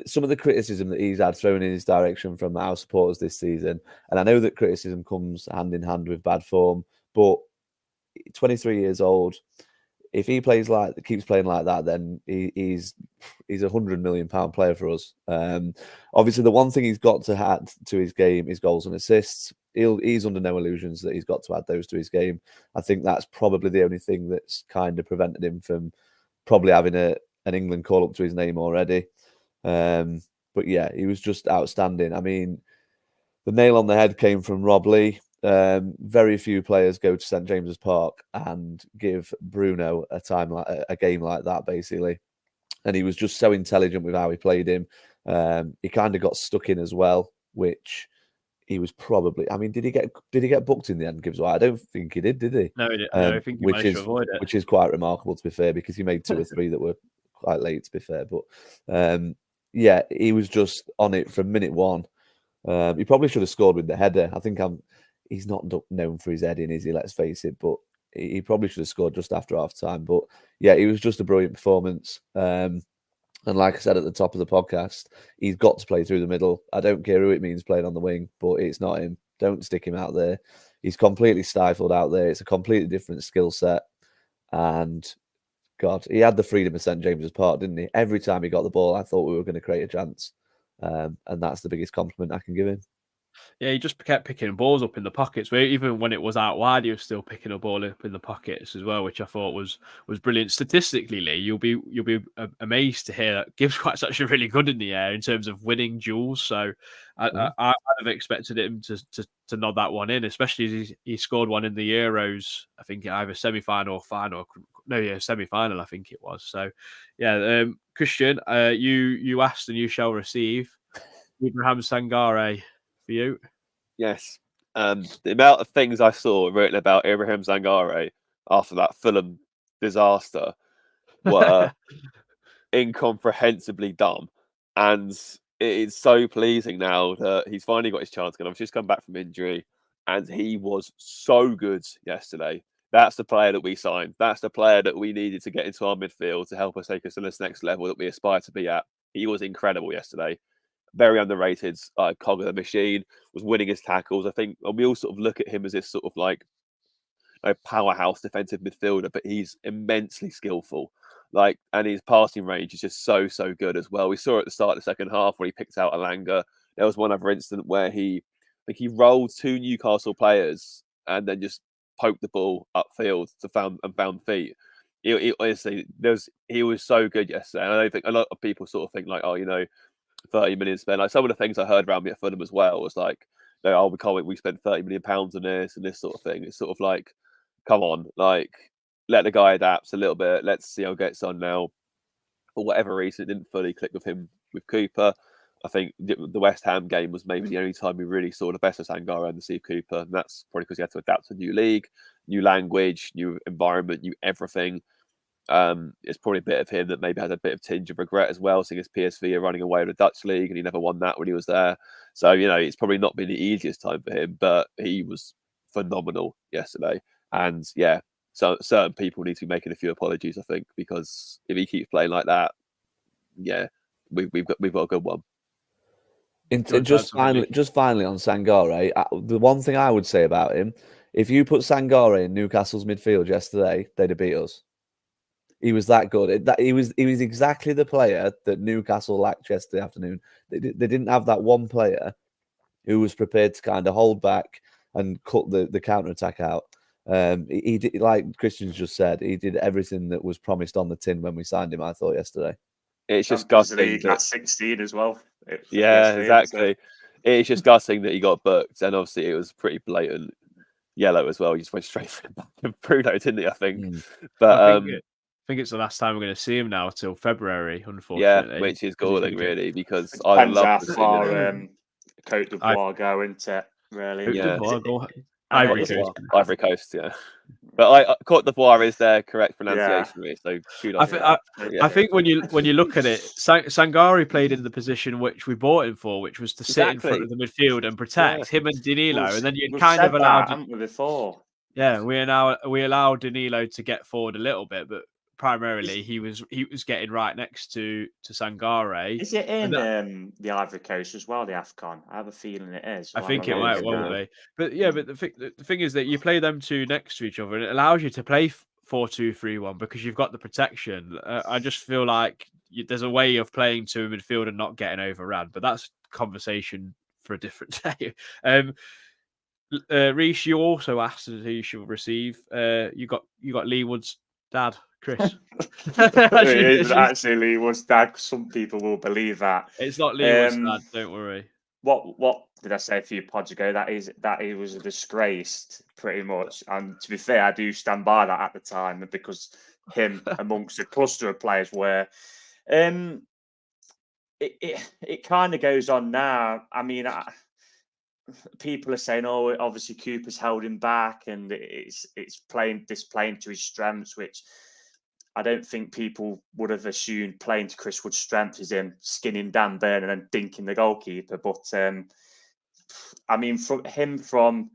some of the criticism that he's had thrown in his direction from our supporters this season. And I know that criticism comes hand in hand with bad form, but 23 years old, if he keeps playing like that, then he's £100 million player for us. Obviously, the one thing he's got to add to his game is goals and assists. He's under no illusions that he's got to add those to his game. I think that's probably the only thing that's kind of prevented him from probably having an England call up to his name already. But yeah, he was just outstanding. I mean, the nail on the head came from Rob Lee. Very few players go to St James's Park and give Bruno a game like that, basically. And he was just so intelligent with how he played him. He kind of got stuck in as well, which he was probably. I mean, did he get booked in the end, Gibbs-White? I don't think he did he? No, he didn't. No, I think he managed to avoid it. Which is quite remarkable, to be fair, because he made 2 or 3 that were quite late, to be fair. But yeah, he was just on it from minute one. He probably should have scored with the header. I think he's not known for his heading, is he? Let's face it. But he probably should have scored just after half time. But yeah, it was just a brilliant performance. And like I said at the top of the podcast, he's got to play through the middle. I don't care who it means playing on the wing, but it's not him. Don't stick him out there. He's completely stifled out there. It's a completely different skill set. And God, he had the freedom of St James's Park, didn't he? Every time he got the ball, I thought we were going to create a chance. And that's the biggest compliment I can give him. Yeah, he just kept picking balls up in the pockets. Where even when it was out wide, he was still picking a ball up in the pockets as well, which I thought was brilliant. Statistically, Lee, you'll be amazed to hear that Gibbs-White's actually really good in the air in terms of winning duels. So I'd have expected him to nod that one in, especially as he scored one in the Euros. I think either semi-final or final. No, yeah, semi-final. I think it was. So yeah, Christian, you asked and you shall receive. Ibrahim Sangaré. For you? Yes. The amount of things I saw written about Ibrahim Sangaré after that Fulham disaster were incomprehensibly dumb. And it is so pleasing now that he's finally got his chance again. I've just come back from injury and he was so good yesterday. That's the player that we signed. That's the player that we needed to get into our midfield to help us take us to this next level that we aspire to be at. He was incredible yesterday. Very underrated cog of the machine, was winning his tackles. I think we all sort of look at him as this sort of like powerhouse defensive midfielder, but he's immensely skillful. And his passing range is just so good as well. We saw at the start of the second half where he picked out Alanga. There was one other incident where he rolled 2 Newcastle players and then just poked the ball upfield to found feet. He honestly, he was so good yesterday. And I don't think a lot of people sort of think like, 30 million spent. Like some of the things I heard around me at Fulham as well was like, oh, we can't. We spent £30 million on this and this sort of thing. It's sort of like, come on, like let the guy adapt a little bit. Let's see how it gets on now. For whatever reason, it didn't fully click with him with Cooper. I think the West Ham game was maybe the only time we really saw the best of Sangaré and Steve Cooper, and that's probably because he had to adapt to a new league, new language, new environment, new everything. It's probably a bit of him that maybe has a bit of tinge of regret as well, seeing as PSV are running away with the Dutch league and he never won that when he was there. So, it's probably not been the easiest time for him, but he was phenomenal yesterday. And yeah, so certain people need to be making a few apologies, I think, because if he keeps playing like that, yeah, we've got a good one. Just finally on Sangaré, the one thing I would say about him, if you put Sangaré in Newcastle's midfield yesterday, they'd have beat us. He was that good. He was exactly the player that Newcastle lacked yesterday afternoon. They didn't have that one player who was prepared to kind of hold back and cut the counter-attack out. He did, like Christian's just said, he did everything that was promised on the tin when we signed him, I thought, yesterday. It's just gutting. At 16 as well. Yeah, exactly. It's just gutting that he got booked, and obviously it was pretty blatant yellow as well. He just went straight for the back of Bruno, didn't he? I think. But I think it's the last time we're going to see him now till February, unfortunately. Yeah, which is galling, really, because it I depends love how to see far Côte d'Ivoire go, isn't it? Really? Yeah. Ivory Coast. Ivory Coast, yeah. But Côte d'Ivoire is their correct pronunciation, really, so kudos. I think when you look at it, Sangaré played in the position which we bought him for, which was to sit in front of the midfield and protect him and Danilo, and then you kind of allowed before. Yeah, we allow Danilo to get forward a little bit, but primarily he was getting right next to Sangaré. Is it in the Ivory Coast as well, the AFCON? I have a feeling it is. I think it might well be. But yeah, but the thing is that you play them two next to each other and it allows you to play 4-2-3-1 because you've got the protection. I just feel like there's a way of playing to a midfield and not getting overrun, but that's conversation for a different day. Reiss, you also asked who you should receive. You got Lee Wood's dad, Chris. It is actually Lee Wood's dad. Some people will believe that. It's not Lee Wood's dad. Don't worry. What did I say a few pods ago? That he was a disgrace, pretty much. And to be fair, I do stand by that at the time because him amongst a cluster of players were. It kind of goes on now. I mean. People are saying, "Oh, obviously Cooper's held him back, and it's displaying to his strengths," which I don't think people would have assumed playing to Chris Wood's strength is him skinning Dan Burn and then dinking the goalkeeper. But I mean, from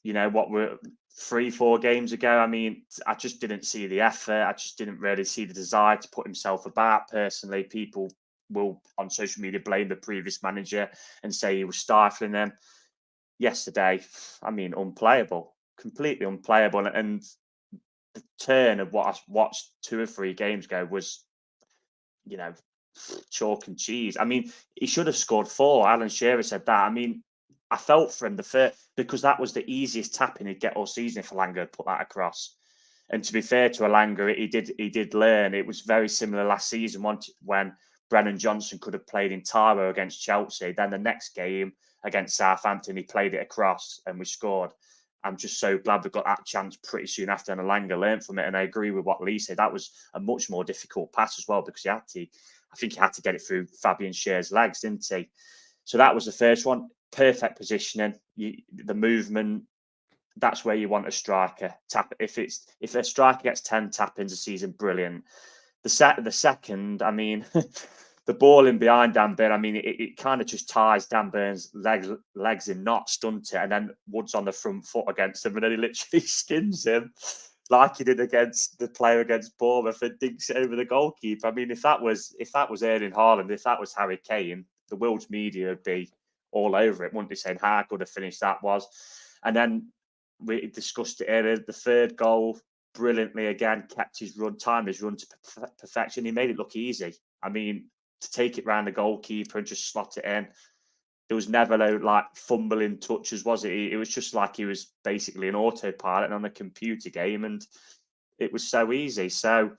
what were 3-4 games ago. I mean, I just didn't see the effort. I just didn't really see the desire to put himself about. Personally, people will on social media blame the previous manager and say he was stifling them. Yesterday, I mean, unplayable, completely unplayable. And the turn of what I watched 2 or 3 games ago was, chalk and cheese. I mean, he should have scored 4. Alan Shearer said that. I mean, I felt for him because that was the easiest tapping he'd get all season if Alanga had put that across. And to be fair to Alanga, he did learn. It was very similar last season when Brennan Johnson could have played in Taro against Chelsea. Then the next game against Southampton, he played it across and we scored. I'm just so glad we got that chance pretty soon after, and Alanga learned from it. And I agree with what Lee said. That was a much more difficult pass as well because I think he had to get it through Fabian Schär's legs, didn't he? So that was the first one. Perfect positioning, the movement. That's where you want a striker. If a striker gets 10 tap-ins a season, brilliant. The second, I mean, the ball in behind Dan Burn, I mean, it kind of just ties Dan Burn's legs in knots, doesn't it? And then Wood's on the front foot against him, and then he literally skins him like he did against the player against Bournemouth and dinks it over the goalkeeper. I mean, if that was Erling Haaland, if that was Harry Kane, the world's media would be all over it, wouldn't they, saying how good a finish that was. And then we discussed it earlier, the third goal, brilliantly again, timed his run to perfection. He made it look easy. I mean, to take it round the goalkeeper and just slot it in, there was never no fumbling touches, was it? It was just like he was basically an autopilot on a computer game, and it was so easy. So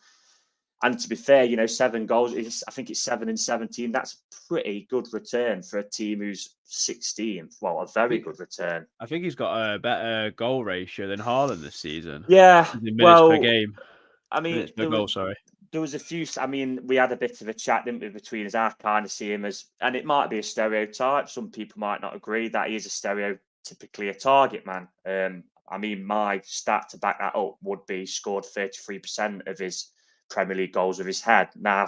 And to be fair, 7 goals. I think it's 7 and 17. That's a pretty good return for a team who's 16th. Well, a very good return. I think he's got a better goal ratio than Haaland this season. Yeah. In minutes per game. I mean, minutes per goal, sorry. There was a few. I mean, we had a bit of a chat, didn't we, between us? I kind of see him as, and it might be a stereotype. Some people might not agree that he is stereotypically a target man. I mean, my stat to back that up would be scored 33% of his Premier League goals with his head. Now,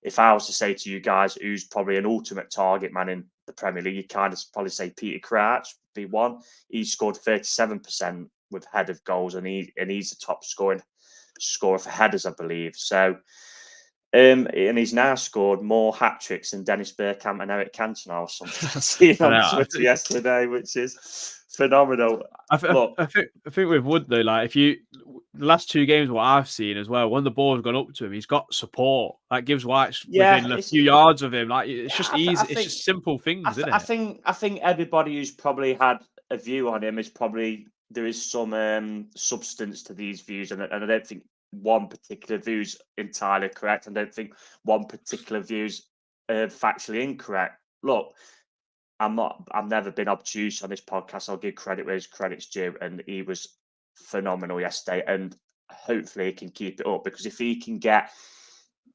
if I was to say to you guys, who's probably an ultimate target man in the Premier League, you kind of probably say Peter Crouch would be one. He scored 37% with head of goals, and he's the top scorer for headers, I believe. So, and he's now scored more hat tricks than Dennis Bergkamp and Eric Cantona or something I've seen on Twitter yesterday, which is phenomenal. I think with Wood though, like the last 2 games, what I've seen as well, when the ball's gone up to him, he's got support. Like Gibbs-White's within a few yards of him. Like it's just easy. It's just simple things, isn't it? I think everybody who's probably had a view on him is probably, there is some substance to these views, and I don't think one particular view is entirely correct. I don't think one particular view is factually incorrect. Look, I've never been obtuse on this podcast. I'll give credit where his credit's due, and he was phenomenal yesterday, and hopefully he can keep it up, because if he can get,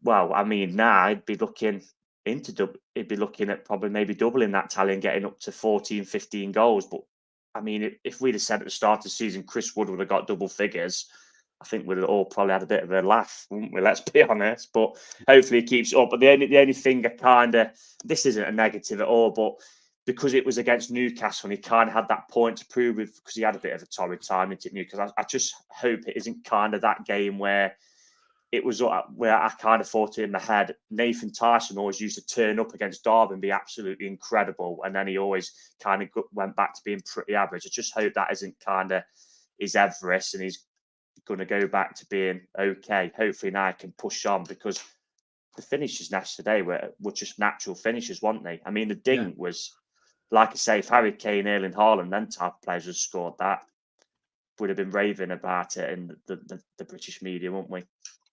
well, I mean, now he'd be looking at probably maybe doubling that tally and getting up to 14, 15 goals. But I mean, if we'd have said at the start of the season Chris Wood would have got double figures, I think we'd all probably had a bit of a laugh, wouldn't we? Let's be honest. But hopefully he keeps it up. But the only thing this isn't a negative at all, but because it was against Newcastle and he kind of had that point to prove with, because he had a bit of a torrid time into Newcastle. I just hope it isn't kind of that game where it was, where I kind of thought in my head, Nathan Tyson always used to turn up against Derby and be absolutely incredible, and then he always kind of went back to being pretty average. I just hope that isn't kind of his Everest, and he's going to go back to being okay. Hopefully now I can push on, because the finishes yesterday were just natural finishes, weren't they? I mean, the ding was, like I say, if Harry Kane, Erling Haaland, then type of players had scored that, would have been raving about it in the British media, wouldn't we?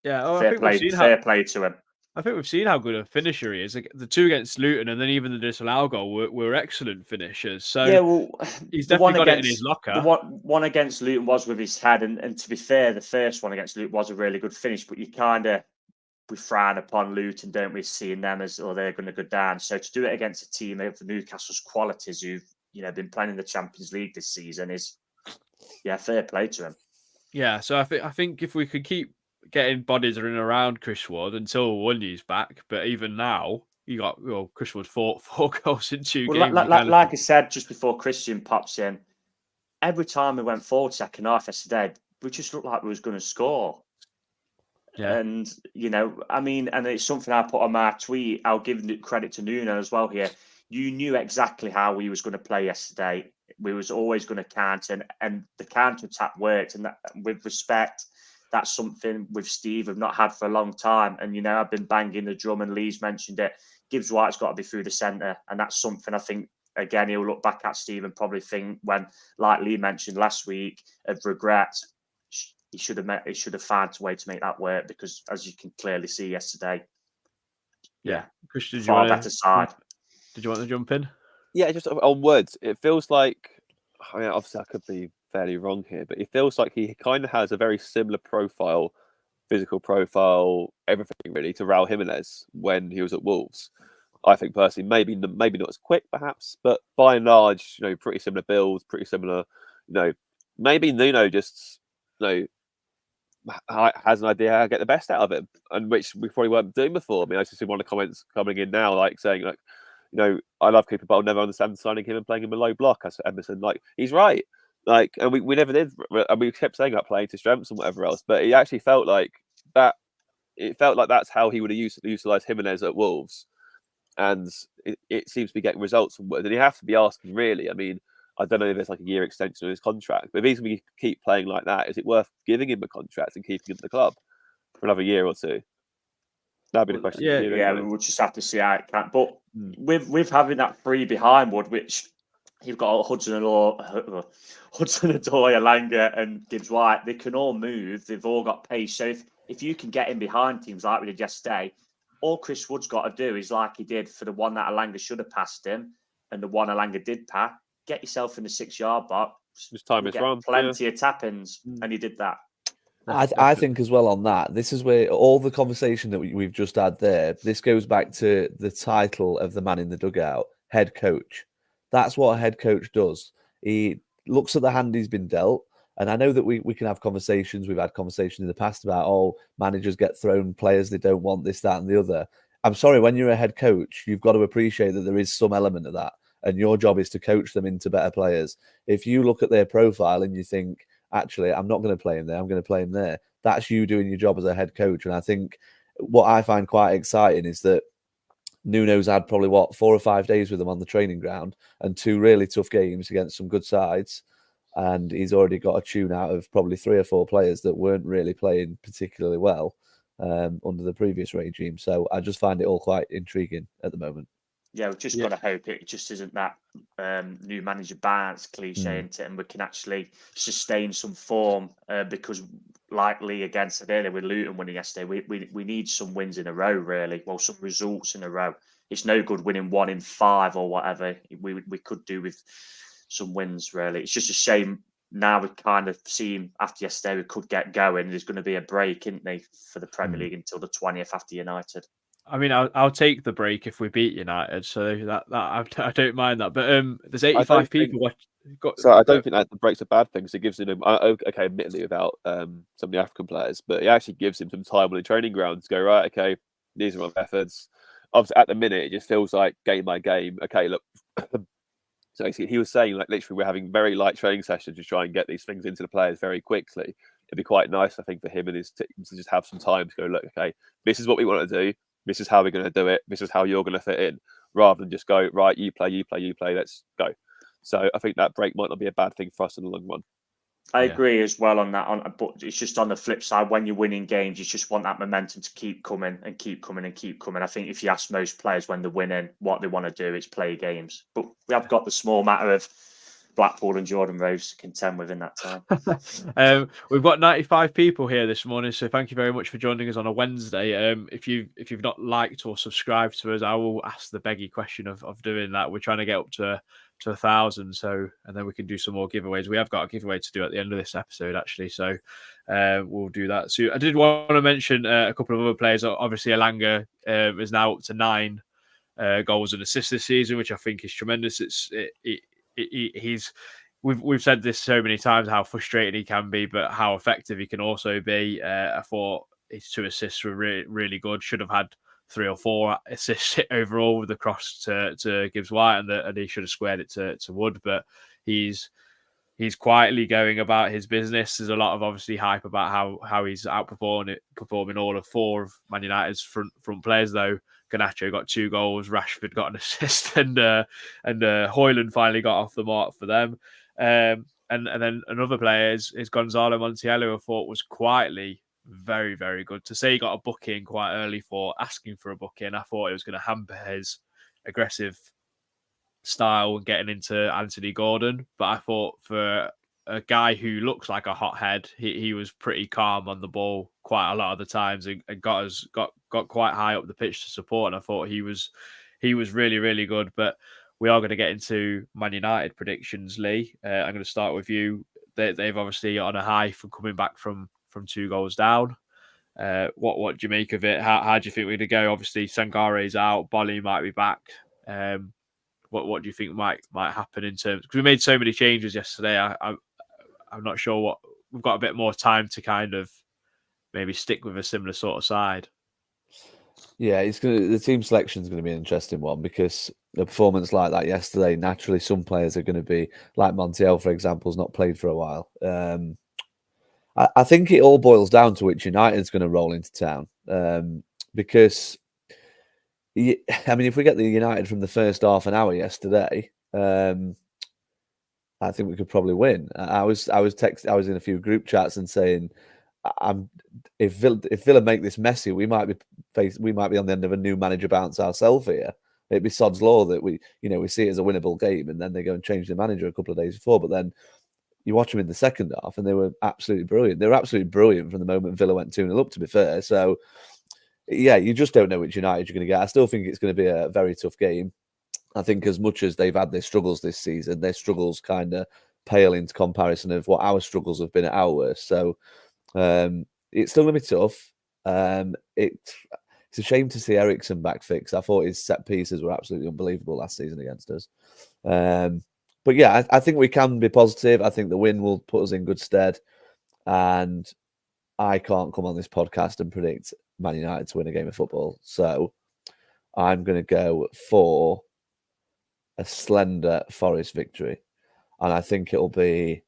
Yeah, fair play to him. I think we've seen how good a finisher he is. The 2 against Luton and then even the disallowed goal were excellent finishers. So yeah, well, he's definitely got it in his locker. The one against Luton was with his head, and to be fair, the first one against Luton was a really good finish. But we frown upon Luton, don't we, seeing them as, they're going to go down. So to do it against a team of Newcastle's qualities who've been playing in the Champions League this season is, fair play to him. Yeah, so I think if we could keep getting bodies in and around Chris Wood until Wundy's back, but even now you got Chris Wood four goals in 2 games. Like I said just before Christian pops in, every time we went forward second half yesterday, we just looked like we was going to score. Yeah. And, I mean, and it's something I put on my tweet. I'll give credit to Nuno as well here. You knew exactly how we was going to play yesterday. We was always going to counter, and the counter-attack worked. And that, with respect, that's something with Steve we've not had for a long time. And, I've been banging the drum, and Lee's mentioned it. Gibbs-White's got to be through the centre. And that's something I think, again, he'll look back at Steve and probably think when, like Lee mentioned last week, of regret. He should have found a way to make that work, because, as you can clearly see yesterday, Christian, far better side. Did you want to jump in? Yeah, just on words. It feels like, obviously I could be fairly wrong here, but it feels like he kind of has a very similar profile, physical profile, everything really, to Raul Jimenez when he was at Wolves. I think personally, maybe not as quick, perhaps, but by and large, pretty similar builds, pretty similar. Maybe Nuno just, has an idea how to get the best out of him, and which we probably weren't doing before. I mean, I just see one of the comments coming in now, saying I love Cooper, but I'll never understand signing him and playing him a low block. I said, Emerson, he's right. And we never did, and we kept saying playing to strengths and whatever else, but he actually felt like that. It felt like that's how he would have utilised Jimenez at Wolves, and it seems to be getting results from Wood. And you have to be asking, really. I mean, I don't know if it's like a year extension of his contract, but if he's going to keep playing like that, is it worth giving him a contract and keeping him at the club for another year or two? That'd be the question. Yeah, we'll just have to see how it can. But with having that 3 behind Wood, which you've got Hudson-Odoi, Elanga, and Gibbs-White, they can all move. They've all got pace. So if you can get in behind teams like we did yesterday, all Chris Wood's got to do is like he did for the one that Alanga should have passed him and the one Alanga did pass, get yourself in the 6-yard box. Just time is wrong. Plenty of tap-ins, and he did that. I think as well on that, this is where all the conversation that we've just had there, this goes back to the title of the man in the dugout, head coach. That's what a head coach does. He looks at the hand he's been dealt. And I know that we can have conversations. We've had conversations in the past about, managers get thrown players they don't want, this, that, and the other. I'm sorry, when you're a head coach, you've got to appreciate that there is some element of that. And your job is to coach them into better players. If you look at their profile and you think, actually, I'm not going to play him there, I'm going to play him there, that's you doing your job as a head coach. And I think what I find quite exciting is that Nuno's had probably, 4 or 5 days with them on the training ground and 2 really tough games against some good sides. And he's already got a tune out of probably 3 or 4 players that weren't really playing particularly well under the previous regime. So I just find it all quite intriguing at the moment. Yeah, we've just got to hope it just isn't that new manager bias cliche into it, and we can actually sustain some form because, like Lee again said earlier, with Luton winning yesterday, we need some wins in a row, really. Well, some results in a row. It's no good winning 1 in 5 or whatever. We could do with some wins, really. It's just a shame now we kind of see after yesterday we could get going. There's going to be a break, isn't there, for the Premier League until the 20th after United. I mean, I'll take the break if we beat United, so that I don't mind that. But there's 85 people. So I don't think that the break's a bad thing. So it gives him, okay, admittedly without some of the African players, but it actually gives him some time on the training ground to go, right, okay, these are my methods. Obviously, at the minute, it just feels like game by game. Okay, look. So he was saying, like, literally, we're having very light training sessions to try and get these things into the players very quickly. It'd be quite nice, I think, for him and his team to just have some time to go, look, okay, this is what we want to do. This is how we're going to do it. This is how you're going to fit in, rather than just go, right, you play, let's go. So I think that break might not be a bad thing for us in the long run. I agree as well on that. But it's just on the flip side, when you're winning games, you just want that momentum to keep coming and keep coming and keep coming. I think if you ask most players when they're winning, what they want to do is play games. But we have got the small matter of Blackpool and Jordan Rose to contend with in that time. We've got 95 people here this morning, so thank you very much for joining us on a Wednesday. If you've not liked or subscribed to us, I will ask the beggy question of doing that. We're trying to get up to 1,000, so and then we can do some more giveaways. We have got a giveaway to do at the end of this episode, actually, so we'll do that. So I did want to mention a couple of other players. Obviously, Alanga is now up to 9 goals and assists this season, which I think is tremendous. We've said this so many times how frustrating he can be, but how effective he can also be. I thought his 2 assists were really good. Should have had 3 or 4 assists overall with the cross to Gibbs-White, and he should have squared it to Wood. But he's quietly going about his business. There's a lot of obviously hype about how he's performing all of 4 of Man United's front players, though. Garnacho got 2 goals, Rashford got an assist, and Højlund finally got off the mark for them. And then another player is Gonzalo Montiel, I thought was quietly very, very good. To say he got a booking quite early for asking for a booking, I thought it was going to hamper his aggressive style and getting into Anthony Gordon. But I thought for a guy who looks like a hothead, he was pretty calm on the ball quite a lot of the times and got quite high up the pitch to support. And I thought he was really, really good. But we are going to get into Man United predictions, Lee. I'm going to start with you. They've obviously on a high from coming back from 2 goals down. What do you make of it? How do you think we're going to go? Obviously, Sangaré's out. Bolly might be back. What do you think might happen in terms? Because we made so many changes yesterday. I'm not sure what we've got a bit more time to kind of maybe stick with a similar sort of side. Yeah, the team selection is going to be an interesting one because a performance like that yesterday, naturally, some players are going to be like Montiel, for example, has not played for a while. I think it all boils down to which United's going to roll into town because, I mean, if we get the United from the first half an hour yesterday, I think we could probably win. I was in a few group chats and saying, if Villa make this messy, we might be on the end of a new manager bounce ourselves here. It'd be sod's law that we see it as a winnable game, and then they go and change the manager a couple of days before. But then, you watch them in the second half and they were absolutely brilliant. They were absolutely brilliant from the moment Villa went 2-0 up, to be fair. So, yeah, you just don't know which United you're going to get. I still think it's going to be a very tough game. I think as much as they've had their struggles this season, their struggles kind of pale into comparison of what our struggles have been at our worst. So it's still going to be tough. It's a shame to see Eriksen back fixed. I thought his set pieces were absolutely unbelievable last season against us. But yeah, I think we can be positive. I think the win will put us in good stead. And I can't come on this podcast and predict Man United to win a game of football. So I'm going to go for a slender Forest victory. And I think it'll be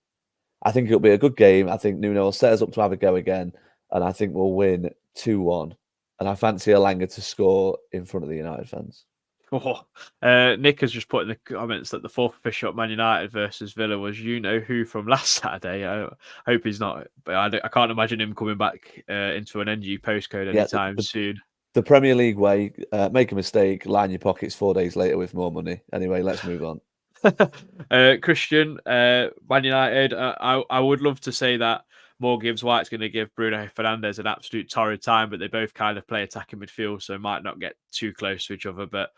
a good game. I think Nuno will set us up to have a go again. And I think we'll win 2-1. And I fancy Elanga to score in front of the United fans. Oh, Nick has just put in the comments that the fourth official at Man United versus Villa was you know who from last Saturday. I hope he's not, but I can't imagine him coming back into an NG postcode anytime soon. The Premier League way, make a mistake, line your pockets 4 days later with more money. Anyway, let's move on. Christian, Man United, I would love to say that more Gibbs-White's going to give Bruno Fernandes an absolute torrid time, but they both kind of play attacking midfield, so might not get too close to each other. But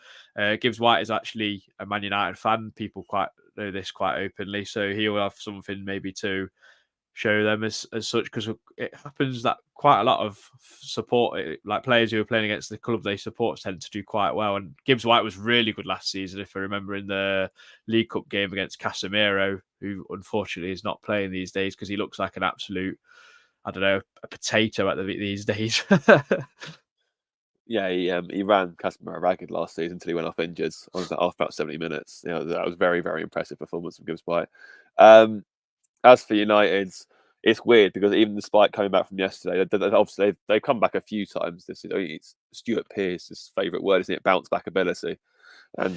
Gibbs-White is actually a Man United fan. People quite know this quite openly, so he will have something maybe to show them as such, because it happens that quite a lot of support, like players who are playing against the club they support, tend to do quite well. And Gibbs-White was really good last season, if I remember, in the League Cup game against Casemiro, who unfortunately is not playing these days because he looks like an absolute, I don't know, a potato at these days. Yeah, he ran Casemiro ragged last season until he went off injured. I was off about 70 minutes. That was very, very impressive performance from Gibbs-White. As for United, it's weird because even despite coming back from yesterday, obviously they've come back a few times. It's Stuart Pearce's favourite word, isn't it? Bounce back ability. And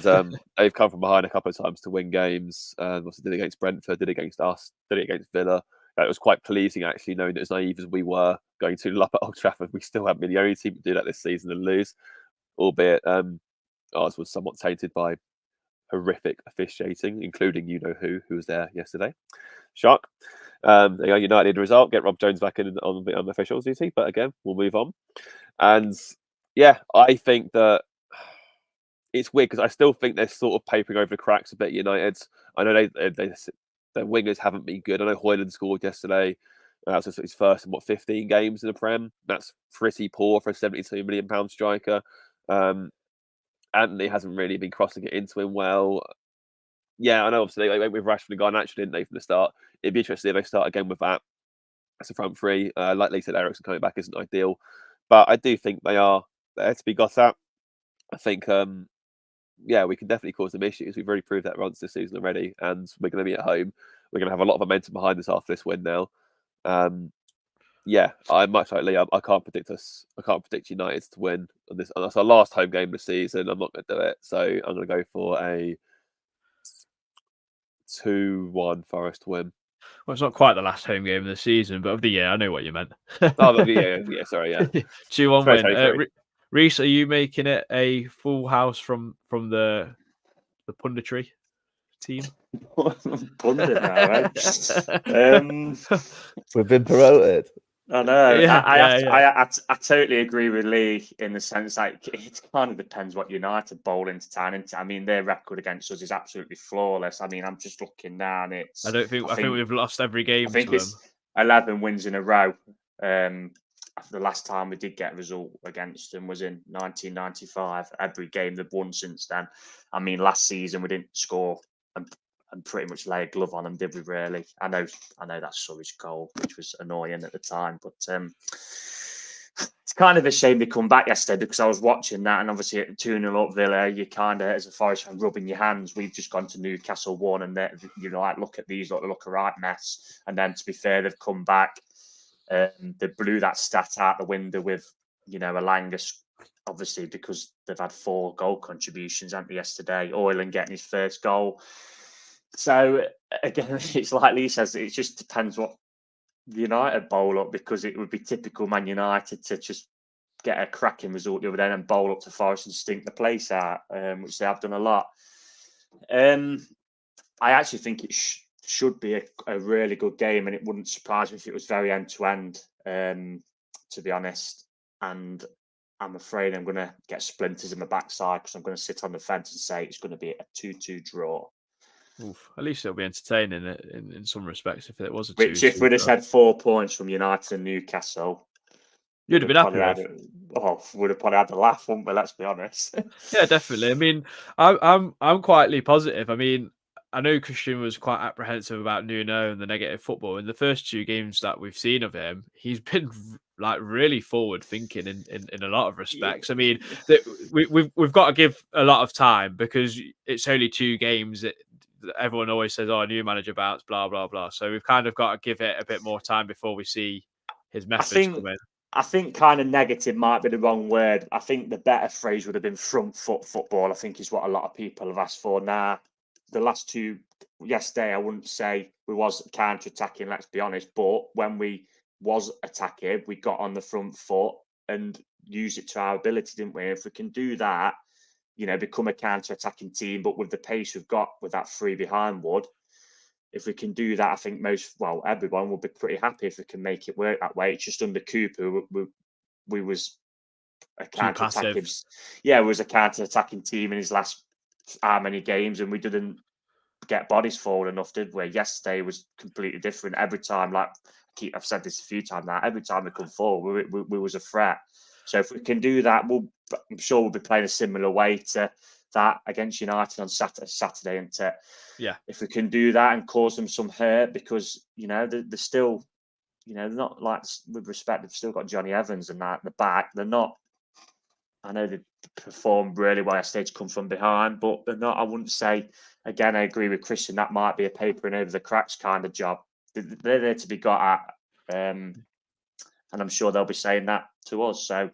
they've come from behind a couple of times to win games. Also did it against Brentford, did it against us, did it against Villa. It was quite pleasing, actually, knowing that as naive as we were going to up at Old Trafford, we still haven't been the only team to do that this season and lose, albeit ours was somewhat tainted by horrific officiating, including you know who was there yesterday. Shock. United need a result, get Rob Jones back in on officials duty, but again, we'll move on. And yeah, I think that it's weird because I still think they're sort of papering over the cracks a bit. United, I know their wingers haven't been good. I know Højlund scored yesterday. That was his first in 15 games in the Prem. That's pretty poor for a £72 million striker. Anthony hasn't really been crossing it into him well. Yeah, I know. Obviously, they went with Rashford and Garnacho, didn't they, from the start? It'd be interesting if they start again with that as a front three. Like they said, Eriksen coming back isn't ideal, but I do think they are there to be got at. I think, we can definitely cause them issues. We've already proved that once this season already, and we're going to be at home. We're going to have a lot of momentum behind us after this win now. I'm much like Lee. I can't predict us. I can't predict United to win on this. That's our last home game of the season. I'm not going to do it. So I'm going to go for a 2-1 Forest win. Well, it's not quite the last home game of the season, but of the year. I know what you meant. Sorry, yeah. 2-1 win. Reiss, are you making it a full house from the punditry team? Pundit now, right? We've been promoted. I know. Yeah, I totally agree with Lee in the sense like it kind of depends what United bowl into town into. I mean, their record against us is absolutely flawless. I mean, I'm just looking now and it's. I think we've lost every game. I think it's 11 wins in a row. The last time we did get a result against them was in 1995. Every game they've won since then. I mean, last season we didn't score and pretty much lay a glove on them, did we really? I know that's Surrey's goal, which was annoying at the time, but it's kind of a shame they come back yesterday because I was watching that and obviously at 2-0 up Villa, you kind of, as a Forest fan, rubbing your hands. We've just gone to Newcastle 1 and look at these, look a right mess. And then to be fair, they've come back. They blew that stat out the window with, Elanga, obviously because they've had 4 goal contributions, haven't they, yesterday? Højlund getting his first goal. So again, it's like Lee says, it just depends what United bowl up because it would be typical Man United to just get a cracking result the other day and bowl up to Forest and stink the place out, which they have done a lot. I actually think should be a really good game, and it wouldn't surprise me if it was very end to end. To be honest, and I'm afraid I'm going to get splinters in my backside because I'm going to sit on the fence and say it's going to be a 2-2 draw. Oof, at least it'll be entertaining in some respects if it was a 2-2. Which, if we'd have had 4 points from United and Newcastle, you'd have been happy with. Would have probably had a laugh, wouldn't we? Let's be honest. Yeah, definitely. I mean, I'm quietly positive. I mean, I know Christian was quite apprehensive about Nuno and the negative football. In the first 2 games that we've seen of him, he's been like really forward thinking in a lot of respects. I mean, we've got to give a lot of time because it's only 2 games. Everyone always says, "Oh, new manager bounce," blah blah blah. So we've kind of got to give it a bit more time before we see his methods come in. I think kind of negative might be the wrong word. I think the better phrase would have been front foot football, I think is what a lot of people have asked for. Now, the last 2, yesterday, I wouldn't say we was counter-attacking, let's be honest. But when we was attacking, we got on the front foot and used it to our ability, didn't we? If we can do that, become a counter-attacking team, but with the pace we've got with that 3 behind Wood, if we can do that, I think everyone will be pretty happy if we can make it work that way. It's just under Cooper, we was a counter-attacking. Yeah, we was a counter-attacking team in his last how many games, and we didn't get bodies forward enough, did we? Yesterday was completely different. Every time, I've said this a few times now, every time we come forward, we was a threat. So if we can do that, I'm sure we'll be playing a similar way to that against United on Saturday, and if we can do that and cause them some hurt, because they're still, they're not like, with respect, they've still got Johnny Evans and that at the back. They're not. I know they performed really well yesterday to come from behind, but they're not. I wouldn't say. Again, I agree with Christian. That might be a papering over the cracks kind of job. They're there to be got at, and I'm sure they'll be saying that to us. So,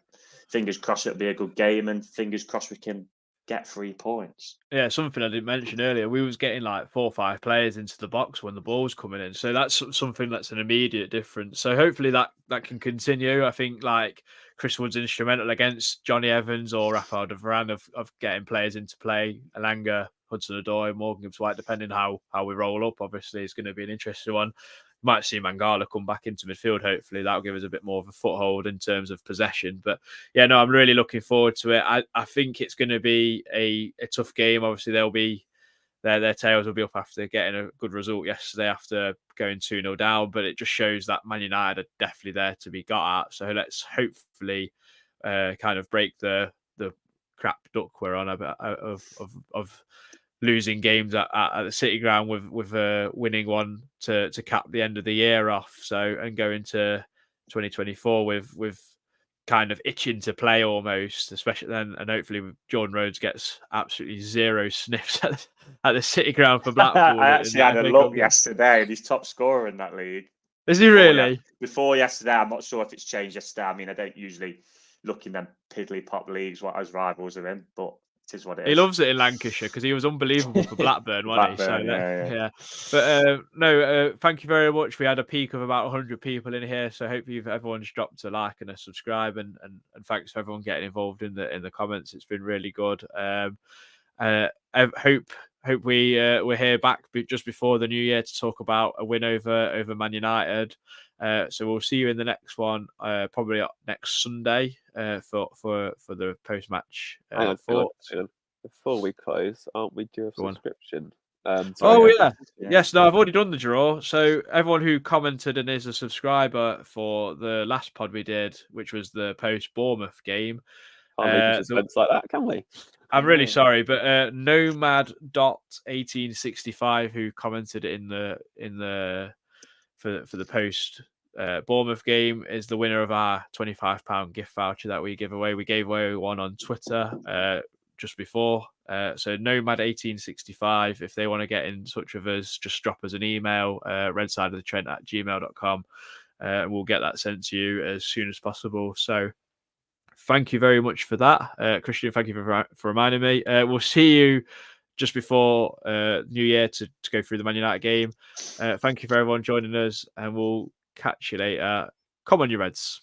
fingers crossed it'll be a good game, and fingers crossed we can get 3 points. Yeah, something I didn't mention earlier. We was getting like 4 or 5 players into the box when the ball was coming in, so that's something that's an immediate difference. So hopefully that can continue. I think like Chris Wood's instrumental against Johnny Evans or Rafael de Varane of getting players into play. Alanga, Hudson-Odoi, Morgan Gibbs-White, depending how we roll up. Obviously, it's going to be an interesting one. Might see Mangala come back into midfield. Hopefully, that'll give us a bit more of a foothold in terms of possession. But yeah, no, I'm really looking forward to it. I think it's going to be a tough game. Obviously, they'll be their tails will be up after getting a good result yesterday after going 2-0 down. But it just shows that Man United are definitely there to be got at. So let's hopefully kind of break the crap duck we're on of losing games at the City Ground with a winning one to cap the end of the year off. So, and go into 2024 with kind of itching to play almost, especially then, and hopefully Jordan Rhodes gets absolutely 0 sniffs at the City Ground for Blackpool. I actually had a look yesterday, and he's top scorer in that league. Is he really? Before yesterday, I'm not sure if it's changed yesterday. I mean, I don't usually look in them piddly pop leagues what his rivals are in, but it is what it is. He loves it in Lancashire because he was unbelievable for Blackburn, wasn't he? So, yeah. But thank you very much. We had a peak of about 100 people in here, so hopefully everyone's dropped a like and a subscribe, and thanks for everyone getting involved in the comments. It's been really good. I hope we're here back just before the new year to talk about a win over Man United. So we'll see you in the next one, probably next Sunday for the post match. Before we close, aren't we due a subscription? Yes. No, I've already done the draw. So everyone who commented and is a subscriber for the last pod we did, which was the post Bournemouth game. Can't leave suspense like that, can we? I'm really sorry, but Nomad.1865 who commented in the for the post Bournemouth game is the winner of our £25 gift voucher that we give away. We gave away one on Twitter just before. So Nomad1865, if they want to get in touch with us, just drop us an email, redsideofthetrent@gmail.com. We'll get that sent to you as soon as possible. So thank you very much for that. Christian, thank you for reminding me. We'll see you just before New Year to go through the Man United game. Thank you for everyone joining us, and we'll catch you later. Come on, you Reds.